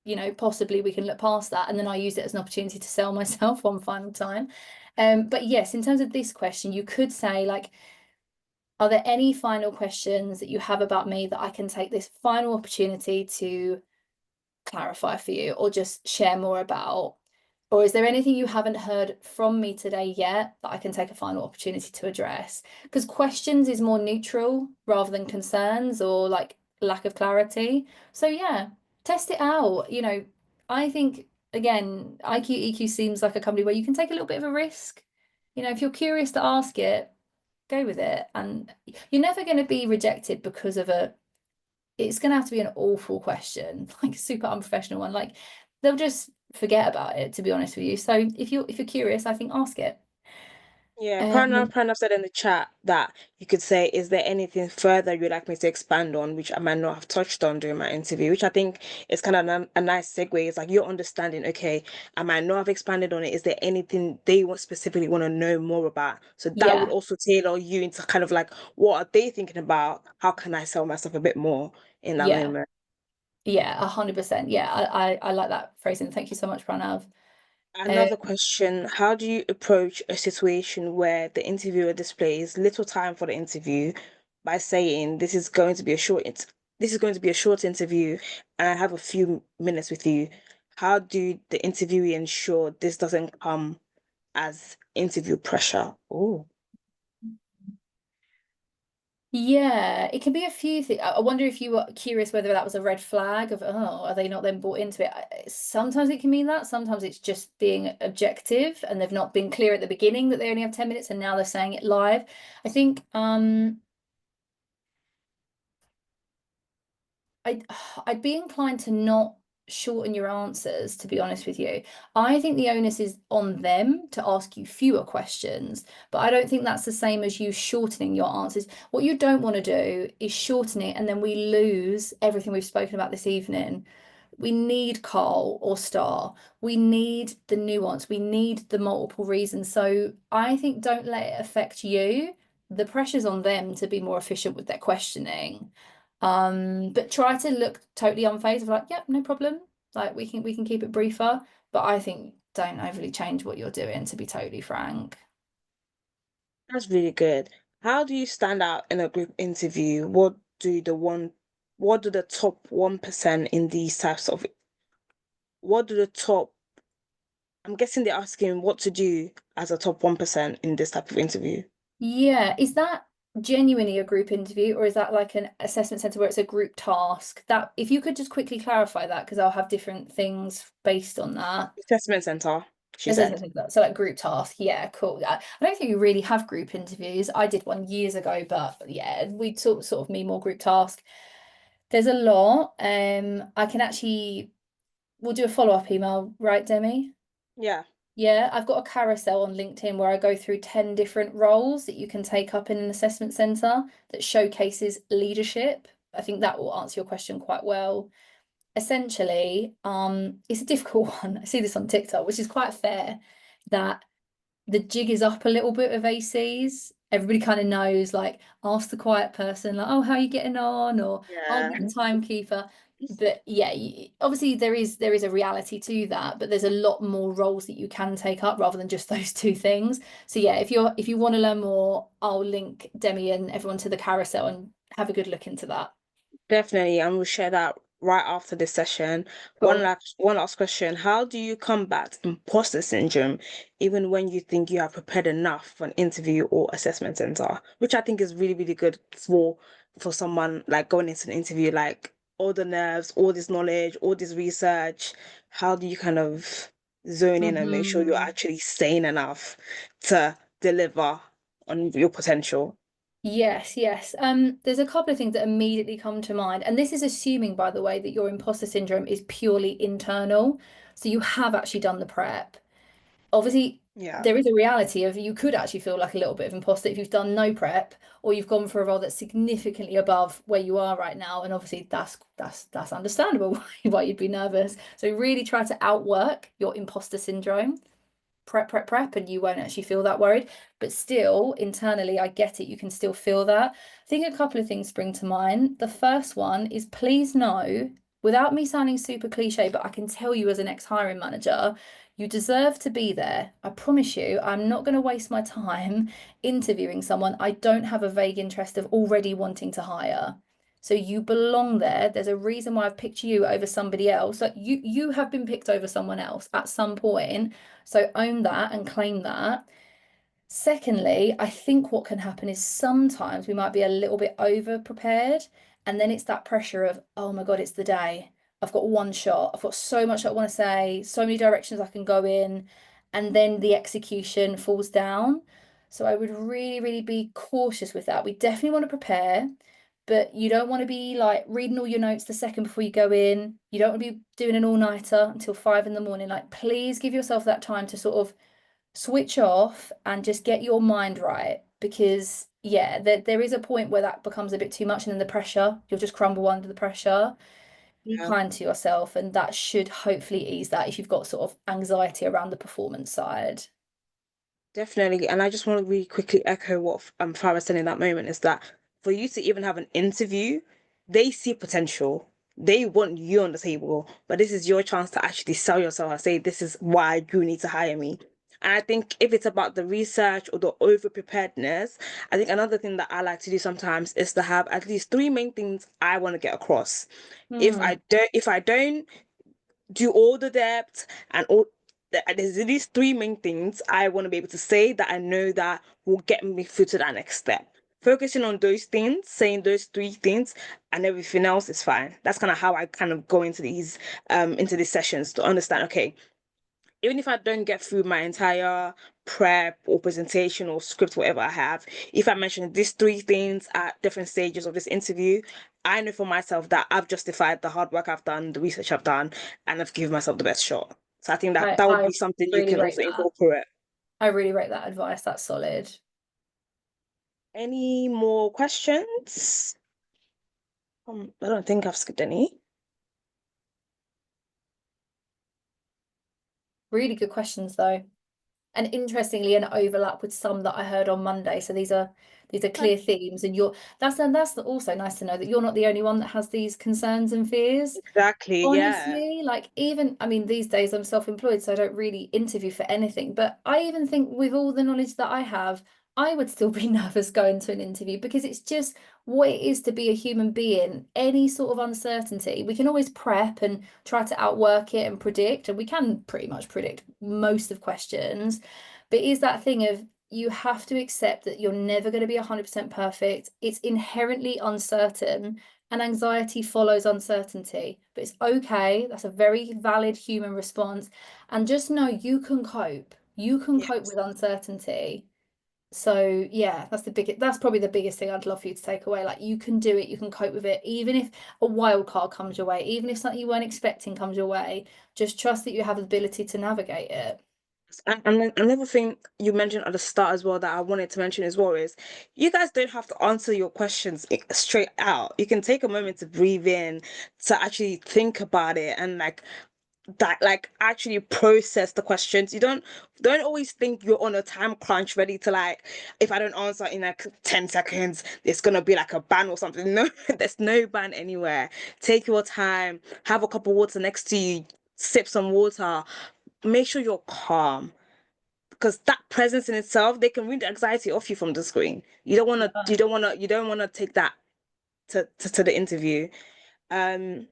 Speaker 5: you know, possibly we can look past that." And then I use it as an opportunity to sell myself one final time. But yes, in terms of this question, you could say like, are there any final questions that you have about me that I can take this final opportunity to clarify for you or just share more about? Or is there anything you haven't heard from me today yet that I can take a final opportunity to address? Because questions is more neutral rather than concerns or like lack of clarity. So yeah, test it out. You know, I think again, IQ EQ seems like a company where you can take a little bit of a risk. You know, if you're curious to ask it, go with it, and you're never going to be rejected because of it's going to have to be an awful question, like a super unprofessional one. Like they'll just forget about it, to be honest with you. So if you're curious, I think ask it.
Speaker 1: Yeah,
Speaker 5: Um,
Speaker 1: Pranav said in the chat that you could say, is there anything further you'd like me to expand on, which I might not have touched on during my interview, which I think is kind of a nice segue. It's like you're understanding, okay, I might not have expanded on it. Is there anything they want specifically want to know more about? So that would
Speaker 5: yeah,
Speaker 1: also tailor you into kind of like, what are they thinking about? How can I sell myself a bit more in that
Speaker 5: yeah,
Speaker 1: moment?
Speaker 5: yeah, 100%. Yeah, I like that phrasing. Thank you so much, Pranav.
Speaker 1: Another question, how do you approach a situation where the interviewer displays little time for the interview by saying this is going to be a short interview and I have a few minutes with you. How do the interviewee ensure this doesn't come as interview pressure? Oh,
Speaker 5: Yeah, it can be a few things. I wonder if you were curious whether that was a red flag of, oh, are they not then bought into it? Sometimes it can mean that. Sometimes it's just being objective and they've not been clear at the beginning that they only have 10 minutes and now they're saying it live. I think I'd be inclined to not shorten your answers, to be honest with you. I think the onus is on them to ask you fewer questions, but I don't think that's the same as you shortening your answers. What you don't want to do is shorten it and then we lose everything we've spoken about this evening. We need Carl or Star. We need the nuance. We need the multiple reasons. So I think don't let it affect you. The pressure's on them to be more efficient with their questioning. But try to look totally unfazed of like, yep, no problem. Like we can keep it briefer. But I think don't overly change what you're doing, to be totally frank.
Speaker 1: that's really good. How do you stand out in a group interview? What do the top 1% in these types of what do the top I'm guessing they're asking what to do as a top 1% in this type of interview.
Speaker 5: Yeah, is that genuinely a group interview or is that like an assessment center where it's a group task? That if you could just quickly clarify that because I'll have different things based on that.
Speaker 1: Assessment center, she
Speaker 5: Assessment
Speaker 1: said.
Speaker 5: center, so like group task. Yeah, cool. I don't think we really have group interviews. I did one years ago, but yeah, we sort of mean more group task. There's a lot. I can actually we'll do a follow-up email, right, Demi?
Speaker 1: Yeah.
Speaker 5: Yeah, I've got a carousel on LinkedIn where I go through 10 different roles that you can take up in an assessment center that showcases leadership. I think that will answer your question quite well. Essentially, it's a difficult one. I see this on TikTok, which is quite fair, that the jig is up a little bit with ACs. Everybody kind of knows, like, ask the quiet person, like, oh, how are you getting on? Or I'll
Speaker 1: Yeah.
Speaker 5: be the timekeeper. But yeah, obviously there is a reality to that, but there's a lot more roles that you can take up rather than just those two things. So yeah, if you want to learn more, I'll link Demi and everyone to the carousel and have a good look into that.
Speaker 1: Definitely. And we'll share that right after this session.
Speaker 5: Cool.
Speaker 1: One last question. How do you combat imposter syndrome even when you think you have prepared enough for an interview or assessment center? Which I think is really, really good for someone like going into an interview, like all the nerves, all this knowledge, all this research. How do you kind of zone in and make sure you're
Speaker 5: Mhm.
Speaker 1: actually sane enough to deliver on your potential?
Speaker 5: Yes, yes. There's a couple of things that immediately come to mind, and this is assuming, by the way, that your imposter syndrome is purely internal. So you have actually done the prep. Obviously,
Speaker 1: Yeah.
Speaker 5: there is a reality of you could actually feel like a little bit of imposter if you've done no prep or you've gone for a role that's significantly above where you are right now. And obviously that's understandable why you'd be nervous. So really try to outwork your imposter syndrome. Prep, and you won't actually feel that worried. But still, internally, I get it. You can still feel that. I think a couple of things spring to mind. The first one is please know, without me sounding super cliche, but I can tell you as an ex-hiring manager, you deserve to be there. I promise you, I'm not going to waste my time interviewing someone I don't have a vague interest of already wanting to hire. So you belong there. There's a reason why I've picked you over somebody else. Like you have been picked over someone else at some point. So own that and claim that. Secondly, I think what can happen is sometimes we might be a little bit over prepared, and then it's that pressure of, oh my God, it's the day. I've got one shot. I've got so much I want to say, so many directions I can go in, and then the execution falls down. So I would really, really be cautious with that. We definitely want to prepare, but you don't want to be like reading all your notes the second before you go in. You don't want to be doing an all-nighter until 5 in the morning. Like, please give yourself that time to sort of switch off and just get your mind right, because yeah, there is a point where that becomes a bit too much, and then the pressure, you'll just crumble under the pressure. Be
Speaker 1: Yeah.
Speaker 5: kind to yourself, and that should hopefully ease that if you've got sort of anxiety around the performance side.
Speaker 1: Definitely. And I just want to really quickly echo what Farah said in that moment, is that for you to even have an interview, they see potential. They want you on the table, but this is your chance to actually sell yourself and say, this is why you need to hire me. And I think if it's about the research or the over preparedness, I think another thing that I like to do sometimes is to have at least 3 main things I want to get across. If I don't do all the depth and all, there's at least 3 main things I want to be able to say that I know that will get me through to that next step. Focusing on those things, saying those 3 things, and everything else is fine. That's kind of how I kind of go into these sessions, to understand, okay, even if I don't get through my entire prep or presentation or script, whatever I have, if I mention these 3 things at different stages of this interview, I know for myself that I've justified the hard work I've done, the research I've done, and I've given myself the best shot. So I think that that would
Speaker 5: I
Speaker 1: be something you
Speaker 5: really
Speaker 1: can
Speaker 5: rate
Speaker 1: also
Speaker 5: that.
Speaker 1: incorporate.
Speaker 5: I really rate that advice. That's solid.
Speaker 1: Any more questions? I don't think I've skipped any.
Speaker 5: Really good questions though. And interestingly, an overlap with some that I heard on Monday. So these are clear themes, and that's also nice to know that you're not the only one that has these concerns and fears.
Speaker 1: Exactly, yeah.
Speaker 5: Honestly, like, even, I mean, these days I'm self-employed, so I don't really interview for anything, but I even think with all the knowledge that I have, I would still be nervous going to an interview, because it's just what it is to be a human being. Any sort of uncertainty, we can always prep and try to outwork it and predict, and we can pretty much predict most of questions, but is that thing of, you have to accept that you're never going to be 100% perfect. It's inherently uncertain, and anxiety follows uncertainty, but it's okay. That's a very valid human response. And just know you can cope. You can cope with uncertainty. So yeah, that's probably the biggest thing I'd love for you to take away. Like, you can do it, you can cope with it, even if a wild card comes your way, even if something you weren't expecting comes your way. Just trust that you have the ability to navigate it.
Speaker 1: And another thing you mentioned at the start as well that I wanted to mention as well is, you guys don't have to answer your questions straight out. You can take a moment to breathe in, to actually think about it, and like actually process the questions. You don't always think you're on a time crunch, ready to, like, if I don't answer in like 10 seconds, it's gonna be like a ban or something. No, there's no ban anywhere. Take your time, have a cup of water next to you, sip some water, make sure you're calm, because that presence in itself, they can read the anxiety off you from the screen. You don't want to take that to the interview. Yeah,
Speaker 5: And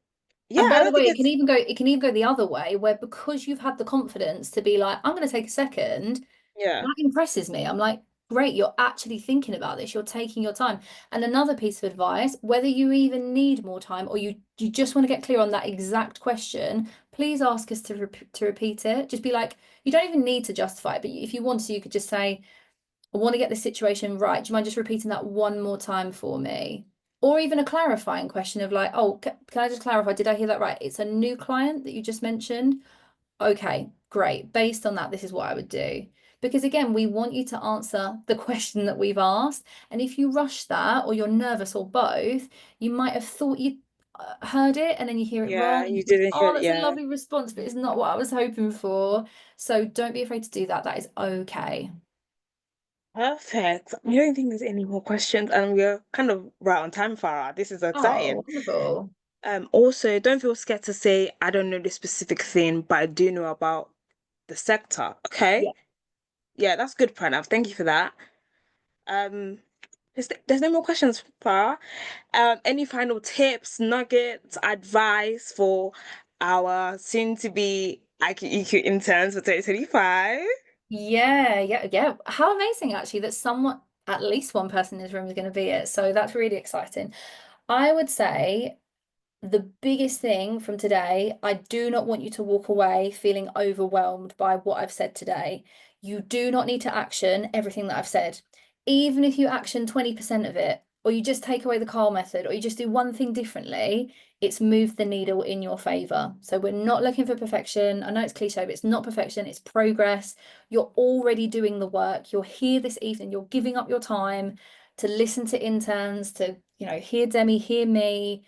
Speaker 1: I
Speaker 5: by the
Speaker 1: don't
Speaker 5: way,
Speaker 1: think
Speaker 5: it can even go the other way, where because you've had the confidence to be like, I'm going to take a second,
Speaker 1: yeah,
Speaker 5: that impresses me. I'm like, great, you're actually thinking about this, you're taking your time. And another piece of advice, whether you even need more time or you just want to get clear on that exact question, please ask us to repeat it. Just be like, you don't even need to justify it, but if you want to, you could just say, I want to get this situation right. Do you mind just repeating that one more time for me? Or even a clarifying question of like, oh, can I just clarify? Did I hear that right? It's a new client that you just mentioned. Okay, great. Based on that, this is what I would do. Because again, we want you to answer the question that we've asked. And if you rush that, or you're nervous, or both, you might have thought you heard it and then you hear it
Speaker 1: yeah,
Speaker 5: wrong.
Speaker 1: you didn't hear
Speaker 5: Oh,
Speaker 1: it.
Speaker 5: that's a
Speaker 1: Yeah,
Speaker 5: lovely response, but it's not what I was hoping for. So don't be afraid to do that. That is okay.
Speaker 1: perfect. I don't think there's any more questions, and we're kind of right on time, Farah. This is exciting.
Speaker 5: Oh, wonderful.
Speaker 1: Also, don't feel scared to say, I don't know this specific thing, but I do know about the sector. Okay.
Speaker 5: Yeah.
Speaker 1: Yeah, that's good, Pranav. Thank you for that. Um, there's no more questions, Farah. Any final tips, nuggets, advice for our soon-to-be IQEQ interns for 2025?
Speaker 5: Yeah. How amazing, actually, that someone, at least one person in this room, is going to be it. So that's really exciting. I would say the biggest thing from today, I do not want you to walk away feeling overwhelmed by what I've said today. You do not need to action everything that I've said. Even if you action 20% of it, or you just take away the Carl method, or you just do one thing differently, it's moved the needle in your favor. So we're not looking for perfection. I know it's cliche, but it's not perfection, it's progress. You're already doing the work. You're here this evening, you're giving up your time to listen to interns, to, hear Demi, hear me.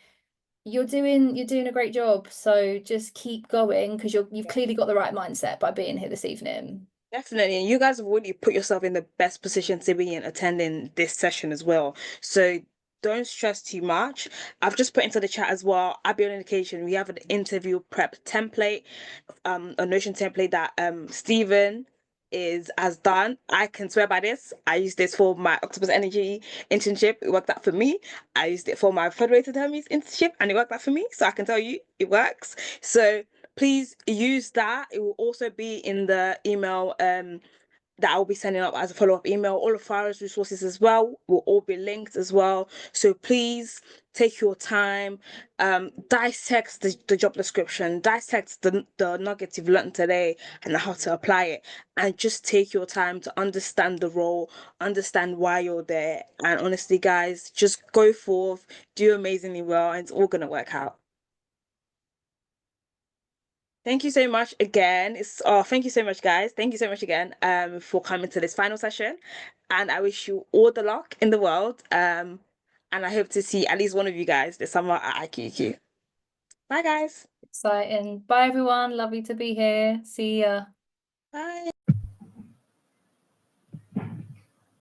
Speaker 5: You're doing a great job. So just keep going, because you've clearly got the right mindset by being here this evening.
Speaker 1: Definitely. And you guys have already put yourself in the best position to be in attending this session as well. So don't stress too much. I've just put into the chat as well, at Beyond Education, we have an interview prep template, a Notion template that Stephen has done. I can swear by this. I used this for my Octopus Energy internship. It worked out for me. I used it for my Federated Hermes internship and it worked out for me. So I can tell you it works. So please use that. It will also be in the email that I'll be sending up as a follow-up email. All of Farah's resources as well will all be linked as well. So please take your time, dissect the job description, dissect the nuggets you've learned today and how to apply it, and just take your time to understand the role, understand why you're there. And honestly, guys, just go forth, do amazingly well, and it's all gonna work out. Thank you so much again. Thank you so much, guys. Thank you so much again for coming to this final session. And I wish you all the luck in the world. And I hope to see at least one of you guys this summer at IQEQ. Bye, guys.
Speaker 5: Exciting. Bye, everyone. Lovely to be here. See ya.
Speaker 1: Bye.